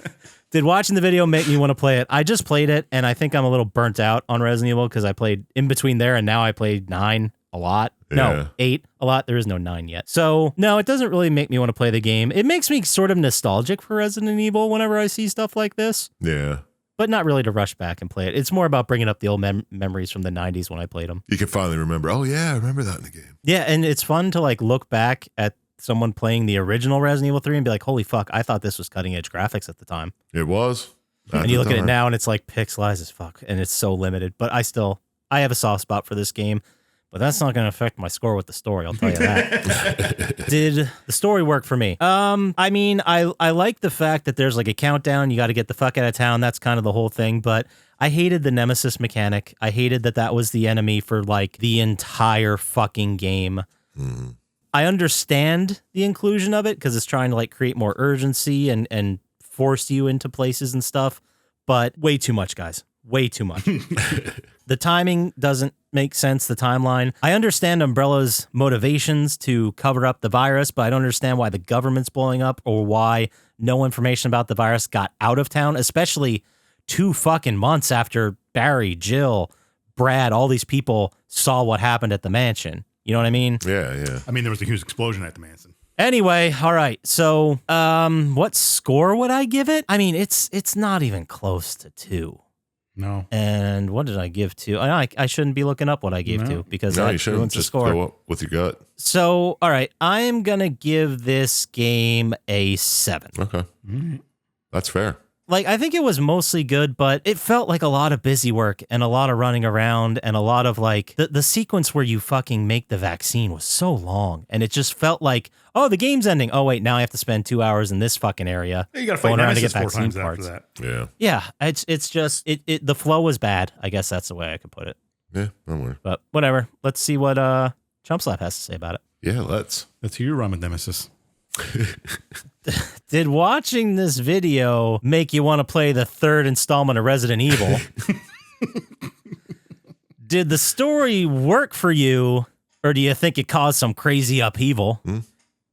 S1: Did watching the video make me want to play it? I just played it, and I think I'm a little burnt out on Resident Evil because I played in between there, and now I played 9 a lot. No, 8 a lot. There is no 9 yet. So, no, it doesn't really make me want to play the game. It makes me sort of nostalgic for Resident Evil whenever I see stuff like this.
S2: Yeah.
S1: But not really to rush back and play it. It's more about bringing up the old memories from the 90s when I played them.
S2: You can finally remember, oh, yeah, I remember that in the game.
S1: Yeah, and it's fun to like look back at someone playing the original Resident Evil 3 and be like, holy fuck, I thought this was cutting edge graphics at the time.
S2: It was.
S1: And you look at it now and it's like pixelized as fuck and it's so limited. But I have a soft spot for this game. But that's not going to affect my score with the story, I'll tell you that. Did the story work for me? I mean, I like the fact that there's like a countdown. You got to get the fuck out of town. That's kind of the whole thing. But I hated the Nemesis mechanic. I hated that was the enemy for like the entire fucking game.
S2: Mm.
S1: I understand the inclusion of it because it's trying to like create more urgency and force you into places and stuff. But way too much, guys. Way too much. The timing doesn't make sense, the timeline. I understand Umbrella's motivations to cover up the virus, but I don't understand why the government's blowing up or why no information about the virus got out of town, especially 2 fucking months after Barry, Jill, Brad, all these people saw what happened at the mansion. You know what I mean?
S2: Yeah.
S3: I mean, there was a huge explosion at the mansion.
S1: Anyway, all right. So, what score would I give it? I mean, it's not even close to 2.
S3: No.
S1: And what did I give to? I shouldn't be looking up what I gave to because
S2: no,
S1: that
S2: you shouldn't.
S1: ruins the
S2: Just
S1: score.
S2: go up with your gut.
S1: So, all right, I'm going to give this game a 7.
S2: Okay. That's fair.
S1: Like, I think it was mostly good, but it felt like a lot of busy work and a lot of running around and a lot of like the sequence where you fucking make the vaccine was so long. And it just felt like, oh, the game's ending. Oh, wait, now I have to spend 2 hours in this fucking area.
S3: You got to fight Nemesis 4 times
S1: parts.
S3: after that.
S2: Yeah.
S1: Yeah, it's just, the flow was bad. I guess that's the way I could put it.
S2: Yeah, don't worry.
S1: But whatever. Let's see what Chump Slap has to say about it.
S2: Yeah, let's
S3: hear your run with Nemesis.
S1: Did watching this video make you want to play the 3rd installment of Resident Evil? Did the story work for you, or do you think it caused some crazy upheaval?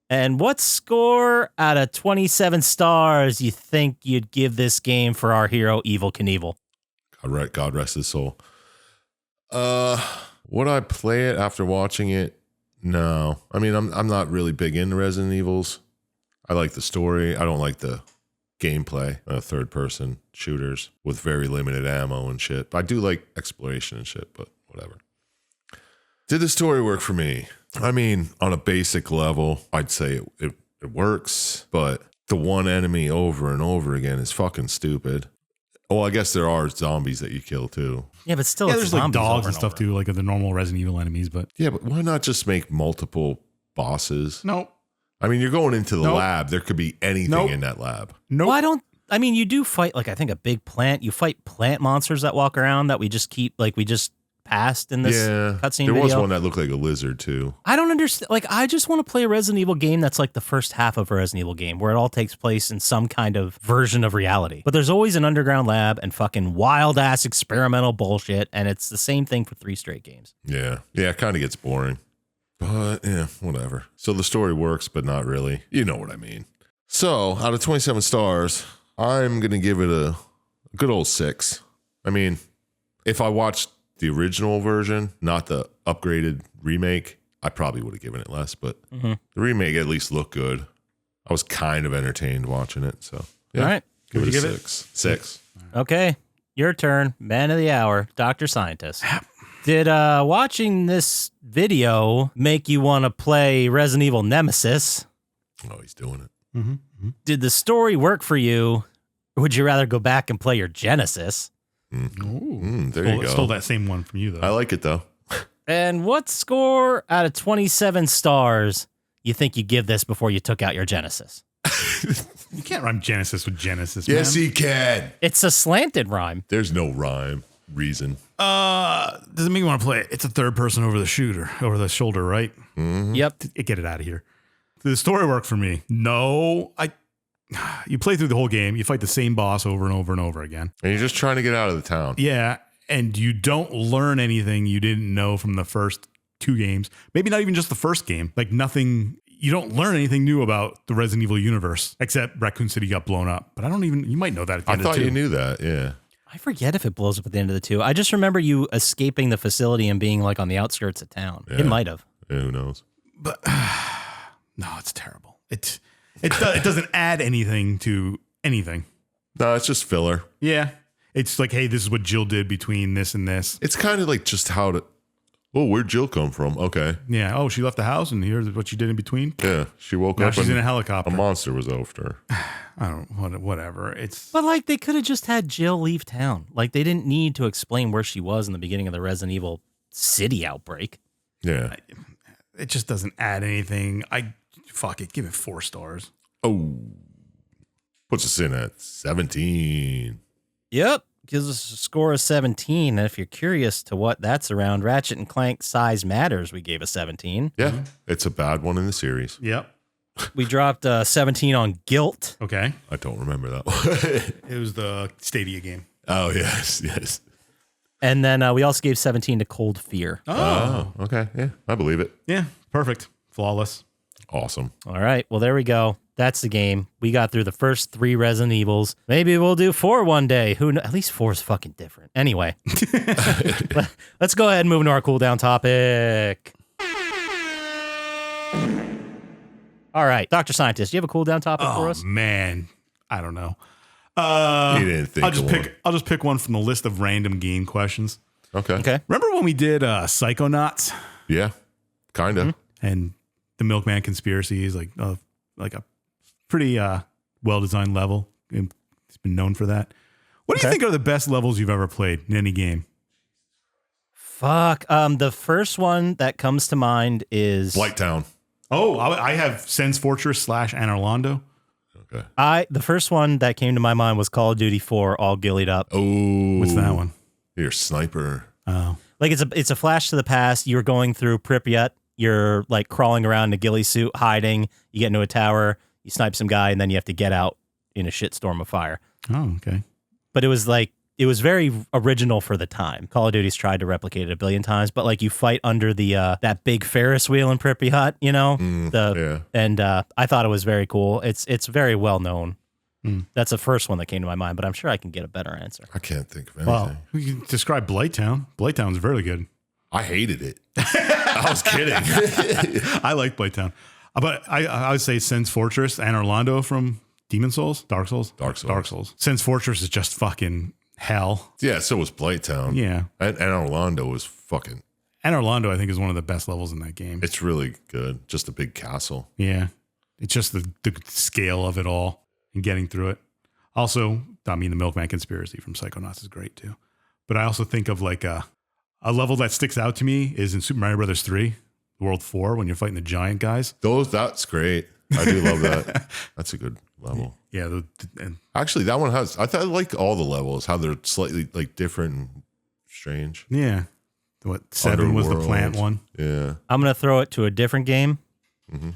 S1: And what score out of 27 stars you think you'd give this game for our hero, Evel Knievel?
S2: God rest his soul. Would I play it after watching it? No. I mean, I'm not really big into Resident Evils. I like the story. I don't like the gameplay, third-person shooters with very limited ammo and shit. I do like exploration and shit, but whatever. Did the story work for me? I mean, on a basic level, I'd say it works, but the one enemy over and over again is fucking stupid. Well, I guess there are zombies that you kill too.
S1: Yeah, but still,
S3: Yeah,
S1: it's
S3: there's like
S1: zombies
S3: dogs
S1: over
S3: and stuff
S1: over.
S3: too, like the normal Resident Evil enemies. But
S2: Yeah, but why not just make multiple bosses?
S3: no,
S2: I mean, you're going into the
S3: Nope.
S2: lab. There could be anything
S3: Nope.
S2: in that lab.
S3: no,
S1: I mean, you do fight, like, I think a big plant. You fight plant monsters that walk around that we just passed in this cutscene
S2: there
S1: video.
S2: was one that looked like a lizard too.
S1: I don't understand. Like, I just want to play a Resident Evil game that's like the first half of a Resident Evil game where it all takes place in some kind of version of reality. But there's always an underground lab and fucking wild ass experimental bullshit. And it's the same thing for 3 straight games.
S2: Yeah, it kind of gets boring. But yeah, whatever. So the story works, but not really. You know what I mean. So out of 27 stars, I'm going to give it a good old 6. I mean, if I watched the original version, not the upgraded remake, I probably would have given it less, but the remake at least looked good. I was kind of entertained watching it. So yeah,
S1: All right.
S2: give it
S3: Would
S2: a
S3: you give it?
S2: 6. 6.
S1: Okay. Your turn. Man of the hour, Dr. Syintist. Did watching this video make you want to play Resident Evil Nemesis?
S2: Oh, he's doing it.
S1: Did the story work for you? Or would you rather go back and play your Genesis?
S2: There you go.
S3: Stole that same one from you though.
S2: I like it though.
S1: And what score out of 27 stars you think you give this before you took out your Genesis?
S3: You can't rhyme Genesis with Genesis.
S2: Yes,
S3: man.
S2: he can.
S1: It's a slanted rhyme.
S2: There's no rhyme reason.
S3: Doesn't make you want to play it. It's a third person over the shoulder, right?
S1: Yep.
S3: Get it out of here. Did the story work for me? No. You play through the whole game. You fight the same boss over and over and over again.
S2: And you're just trying to get out of the town.
S3: Yeah, and you don't learn anything you didn't know from the first 2 games. Maybe not even just the first game. Like nothing. You don't learn anything new about the Resident Evil universe, except Raccoon City got blown up. But you might know that at the
S2: I
S3: end of
S2: thought
S3: 2.
S2: you knew that. Yeah.
S1: I forget if it blows up at the end of the 2. I just remember you escaping the facility and being like on the outskirts of town.
S2: Yeah.
S1: It might have.
S2: Yeah, who knows?
S3: But no, it's terrible. It doesn't add anything to anything.
S2: No, it's just filler.
S3: Yeah. It's like, hey, this is what Jill did between this and this.
S2: It's kind of like just how to. Oh, where'd Jill come from? Okay.
S3: Yeah. Oh, she left the house and here's what she did in between.
S2: Yeah, she woke
S3: Now
S2: up
S3: she's
S2: and
S3: in a helicopter.
S2: a monster was after her.
S3: I don't, whatever. It's
S1: But like they could have just had Jill leave town. Like they didn't need to explain where she was in the beginning of the Resident Evil City outbreak.
S2: Yeah.
S3: it just doesn't add anything. Fuck it. Give it 4 stars.
S2: Oh. Puts us in at 17.
S1: Yep. Gives us a score of 17. And if you're curious to what that's around, Ratchet and Clank Size Matters, we gave a 17.
S2: Yeah. It's a bad one in the series.
S3: Yep.
S1: We dropped 17 on Guilt.
S3: Okay.
S2: I don't remember that one.
S3: It was the Stadia game.
S2: Oh, yes. Yes.
S1: And then we also gave 17 to Cold Fear.
S2: Oh, okay. Yeah. I believe it.
S3: Yeah. Perfect. Flawless.
S2: Awesome.
S1: All right. Well, there we go. That's the game. We got through the first 3 Resident Evils. Maybe we'll do 4 one day. At least 4 is fucking different. Anyway, let's go ahead and move into our cooldown topic. All right, Dr. Syintist, do you have a cooldown topic for us?
S3: Man. I don't know.
S2: He didn't think
S3: I'll just pick one from the list of random game questions.
S2: Okay.
S1: Okay.
S3: Remember when we did Psychonauts
S2: Yeah. Kind of.
S3: and the Milkman conspiracy is like a pretty well-designed level. It's been known for that. What do you think are the best levels you've ever played in any game?
S1: Fuck. The first one that comes to mind is
S2: Blight Town.
S3: Oh, I have Sen's Fortress / Anor Londo.
S2: Okay.
S1: the first one that came to my mind was Call of Duty 4, all gillied up.
S2: Oh.
S3: What's that one?
S2: You're a sniper.
S3: Oh.
S1: Like it's a flash to the past. You're going through Pripyat. You're like crawling around in a ghillie suit, hiding. You get into a tower. You snipe some guy, and then you have to get out in a shitstorm of fire.
S3: Oh, okay.
S1: But it was very original for the time. Call of Duty's tried to replicate it a billion times, but like you fight under the that big Ferris wheel in Pripyat, you know.
S2: Yeah.
S1: And I thought it was very cool. It's very well known. That's the first one that came to my mind, but I'm sure I can get a better answer.
S2: I can't think of anything.
S3: Well, we can describe Blighttown. Blighttown's very good.
S2: I hated it. I was kidding.
S3: I like Blighttown. But I would say Sen's Fortress and Orlando from Demon Souls, Dark Souls. Sen's Fortress is just fucking hell.
S2: Yeah, so was Blighttown.
S3: Yeah.
S2: And Orlando was fucking...
S3: And Orlando, I think, is one of the best levels in that game.
S2: It's really good. Just a big castle.
S3: Yeah. It's just the scale of it all and getting through it. Also, I mean, the Milkman Conspiracy from Psychonauts is great too. But I also think of like a level that sticks out to me is in Super Mario Brothers 3, World 4, when you're fighting the giant guys.
S2: That's great. I do love that. That's a good level.
S3: Yeah.
S2: Actually, that one has... I like all the levels, how they're slightly like different and strange.
S3: Yeah. What, 7 was the plant one?
S2: Yeah.
S1: I'm going to throw it to a different game.
S2: Mm-hmm.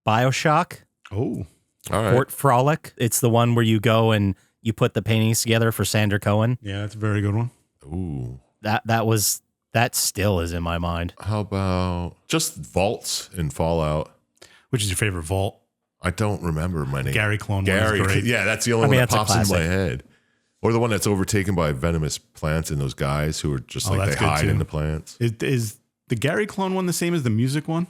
S1: BioShock.
S3: Oh.
S2: All right.
S1: Fort Frolic. It's the one where you go and you put the paintings together for Sander Cohen.
S3: Yeah, that's a very good one.
S2: Ooh.
S1: That still is in my mind.
S2: How about just vaults in Fallout?
S3: Which is your favorite vault?
S2: I don't remember my name.
S3: Gary Clone one is great.
S2: Yeah, that's the only one that
S1: that's a
S2: pops into my
S1: classic.
S2: head. Or the one that's overtaken by venomous plants and those guys who are just like
S3: that's
S2: they
S3: good
S2: hide
S3: too.
S2: in the plants.
S3: Is the Gary Clone one the same as the music one?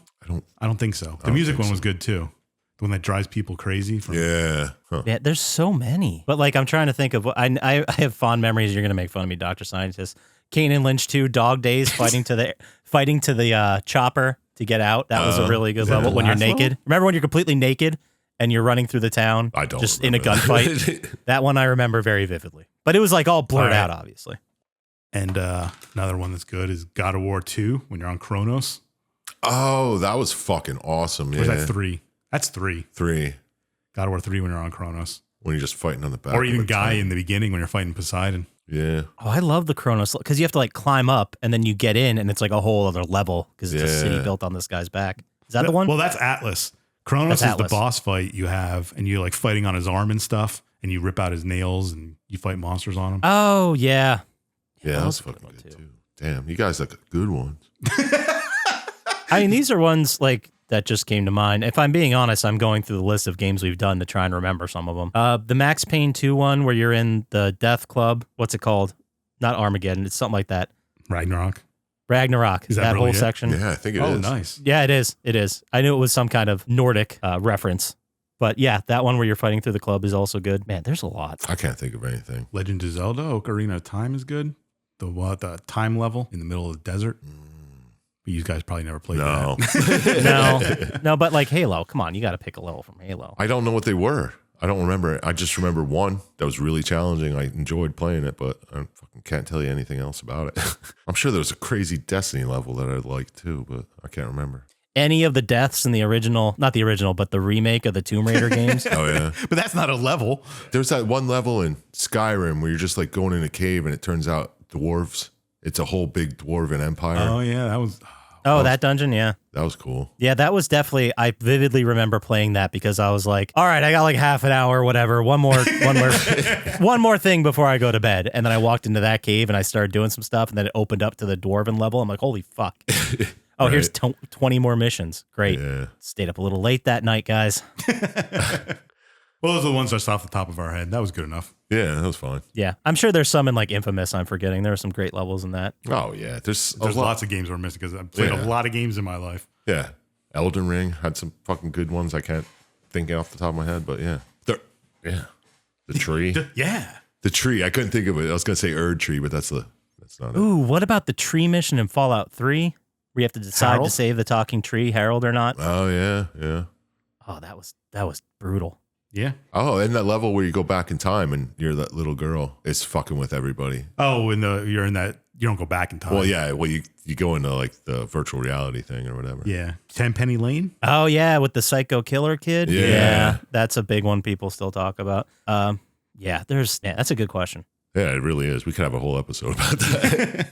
S3: I don't think so. The music one was good too. The one that drives people crazy.
S2: Yeah. Huh.
S1: Yeah, there's so many. But like, I'm trying to think of what I have fond memories. You're gonna make fun of me, Dr. Scientist. Kane and Lynch 2, Dog Days, fighting to the chopper to get out. That was a really good level when you're
S3: last
S1: naked.
S3: level?
S1: Remember when you're completely naked and you're running through the town?
S2: I don't
S1: just in a
S2: remember
S1: gunfight. That one I remember very vividly. But it was like all blurred out, obviously.
S3: And another one that's good is God of War 2 when you're on Kronos.
S2: Oh, that was fucking awesome.
S3: Or
S2: Yeah.
S3: is that 3? That's 3.
S2: 3.
S3: God of War 3 when you're on Kronos.
S2: When you're just fighting on the back.
S3: Or
S2: of
S3: even
S2: a
S3: Guy
S2: tank.
S3: in the beginning when you're fighting Poseidon.
S2: Yeah.
S1: Oh, I love the Kronos because you have to like climb up and then you get in and it's like a whole other level because it's a city built on this guy's back. Is that the one?
S3: Well, that's Atlas. Kronos
S1: That's
S3: is
S1: Atlas.
S3: the boss fight you have, and you're like fighting on his arm and stuff, and you rip out his nails and you fight monsters on him.
S1: Oh, yeah.
S2: Yeah,
S1: that
S2: that
S1: was
S2: was
S1: a good
S2: fucking
S1: one,
S2: good
S1: too.
S2: too. Damn, you guys like good ones.
S1: I mean, these are ones like that just came to mind. If I'm being honest, I'm going through the list of games we've done to try and remember some of them. The Max Payne 2 one where you're in the Death Club. What's it called? Not Armageddon. It's something like that.
S3: Ragnarok.
S1: Ragnarok.
S3: Is that
S1: that
S3: really
S1: whole
S3: it?
S1: section.
S2: Yeah, I think it is.
S3: Oh, nice.
S1: Yeah, it is. It is. I knew it was some kind of Nordic reference. But yeah, that one where you're fighting through the club is also good. Man, there's a lot.
S2: I can't think of anything.
S3: Legend of Zelda, Ocarina of Time is good. The time level in the middle of the desert. But you guys probably never played
S2: No.
S3: that.
S1: No, but like Halo. Come on, you got to pick a level from Halo.
S2: I don't know what they were. I don't remember. I just remember one that was really challenging. I enjoyed playing it, but I fucking can't tell you anything else about it. I'm sure there was a crazy Destiny level that I liked too, but I can't remember.
S1: Any of the deaths in the original, not the original, but the remake of the Tomb Raider games.
S2: Oh, yeah.
S3: But that's not a level.
S2: There's that one level in Skyrim where you're just like going in a cave and it turns out dwarves. It's a whole big dwarven empire.
S3: Oh, yeah. That was.
S1: Oh, that dungeon, yeah.
S2: That was cool.
S1: Yeah, that was definitely, I vividly remember playing that because I was like, all right, I got like half an hour, whatever, one more thing before I go to bed. And then I walked into that cave and I started doing some stuff and then it opened up to the dwarven level. I'm like, holy fuck. Oh, here's 20 more missions. Great.
S2: Yeah.
S1: Stayed up a little late that night, guys.
S3: Well, those are the ones just off the top of our head. That was good enough.
S2: Yeah, that was fun.
S1: Yeah, I'm sure there's some in like Infamous I'm forgetting. There are some great levels in that.
S2: Oh, yeah. There's
S3: Lots of games we're missing because I've played a lot of games in my life.
S2: Yeah. Elden Ring had some fucking good ones. I can't think off the top of my head, but yeah. The tree.
S3: Yeah.
S2: The tree. I couldn't think of it. I was going to say Erd Tree, but that's not it.
S1: Ooh, what about the tree mission in Fallout 3? Where you have to decide
S3: Harold?
S1: to save the talking tree, Harold or not?
S2: Oh, yeah. Yeah.
S1: Oh, that was brutal.
S3: Yeah.
S2: Oh, and that level where you go back in time and you're that little girl is fucking with everybody.
S3: Oh, you're in that, you don't go back in time.
S2: Well, yeah. Well, you go into like the virtual reality thing or whatever.
S3: Yeah. Tenpenny Lane?
S1: Oh yeah, with the psycho killer kid.
S2: Yeah.
S1: That's a big one people still talk about. That's a good question.
S2: Yeah, it really is. We could have a whole episode about that.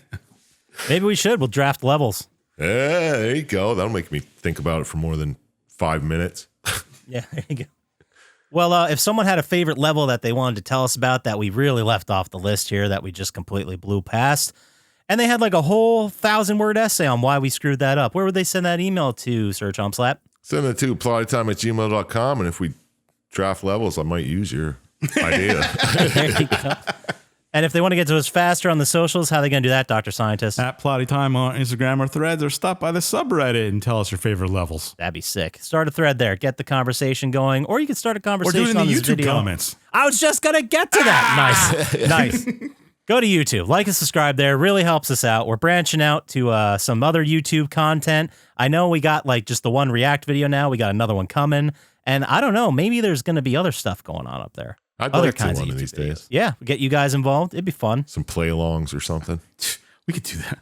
S1: Maybe we should. We'll draft levels.
S2: Yeah, there you go. That'll make me think about it for more than 5 minutes.
S1: Yeah, there you go. Well, if someone had a favorite level that they wanted to tell us about that we really left off the list here that we just completely blew past, and they had like a whole 1,000-word essay on why we screwed that up, where would they send that email to, Sir Chump Slap?
S2: Send it to plottytime@gmail.com, and if we draft levels, I might use your idea.
S1: There you go. And if they want to get to us faster on the socials, how are they going to do that, Dr. Scientist?
S3: At Plottytime on Instagram or Threads, or stop by the subreddit and tell us your favorite levels.
S1: That'd be sick. Start a thread there. Get the conversation going. Or you can start a
S3: Or
S1: conversation
S3: do it in the
S1: on this
S3: YouTube
S1: video.
S3: comments.
S1: I was just going to get to that. Nice. Nice. Go to YouTube. Like and subscribe there. Really helps us out. We're branching out to some other YouTube content. I know we got like just the one React video now. We got another one coming. And I don't know. Maybe there's going to be other stuff going on up there.
S2: I'd
S1: Other
S2: like to
S1: kinds
S2: one
S1: of
S2: of these
S1: YouTube
S2: days.
S1: videos. Yeah, get you guys involved. It'd be fun.
S2: Some play-alongs or something.
S3: We could do that.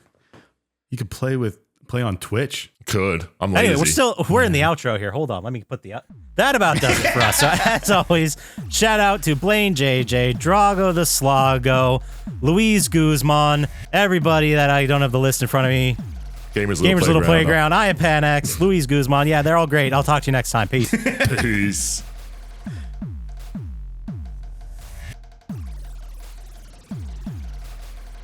S3: You could play on Twitch.
S2: Could. I'm lazy.
S1: Anyway, we're in the outro here. Hold on, let me put that about does it for us. So as always, shout out to Blaine JJ, Drago the Slago, Luis Guzman, everybody that I don't have the list in front of me.
S2: Gamers
S1: Little Playground. I am Pan X, Luis Guzman. Yeah, they're all great. I'll talk to you next time. Peace.
S2: Peace.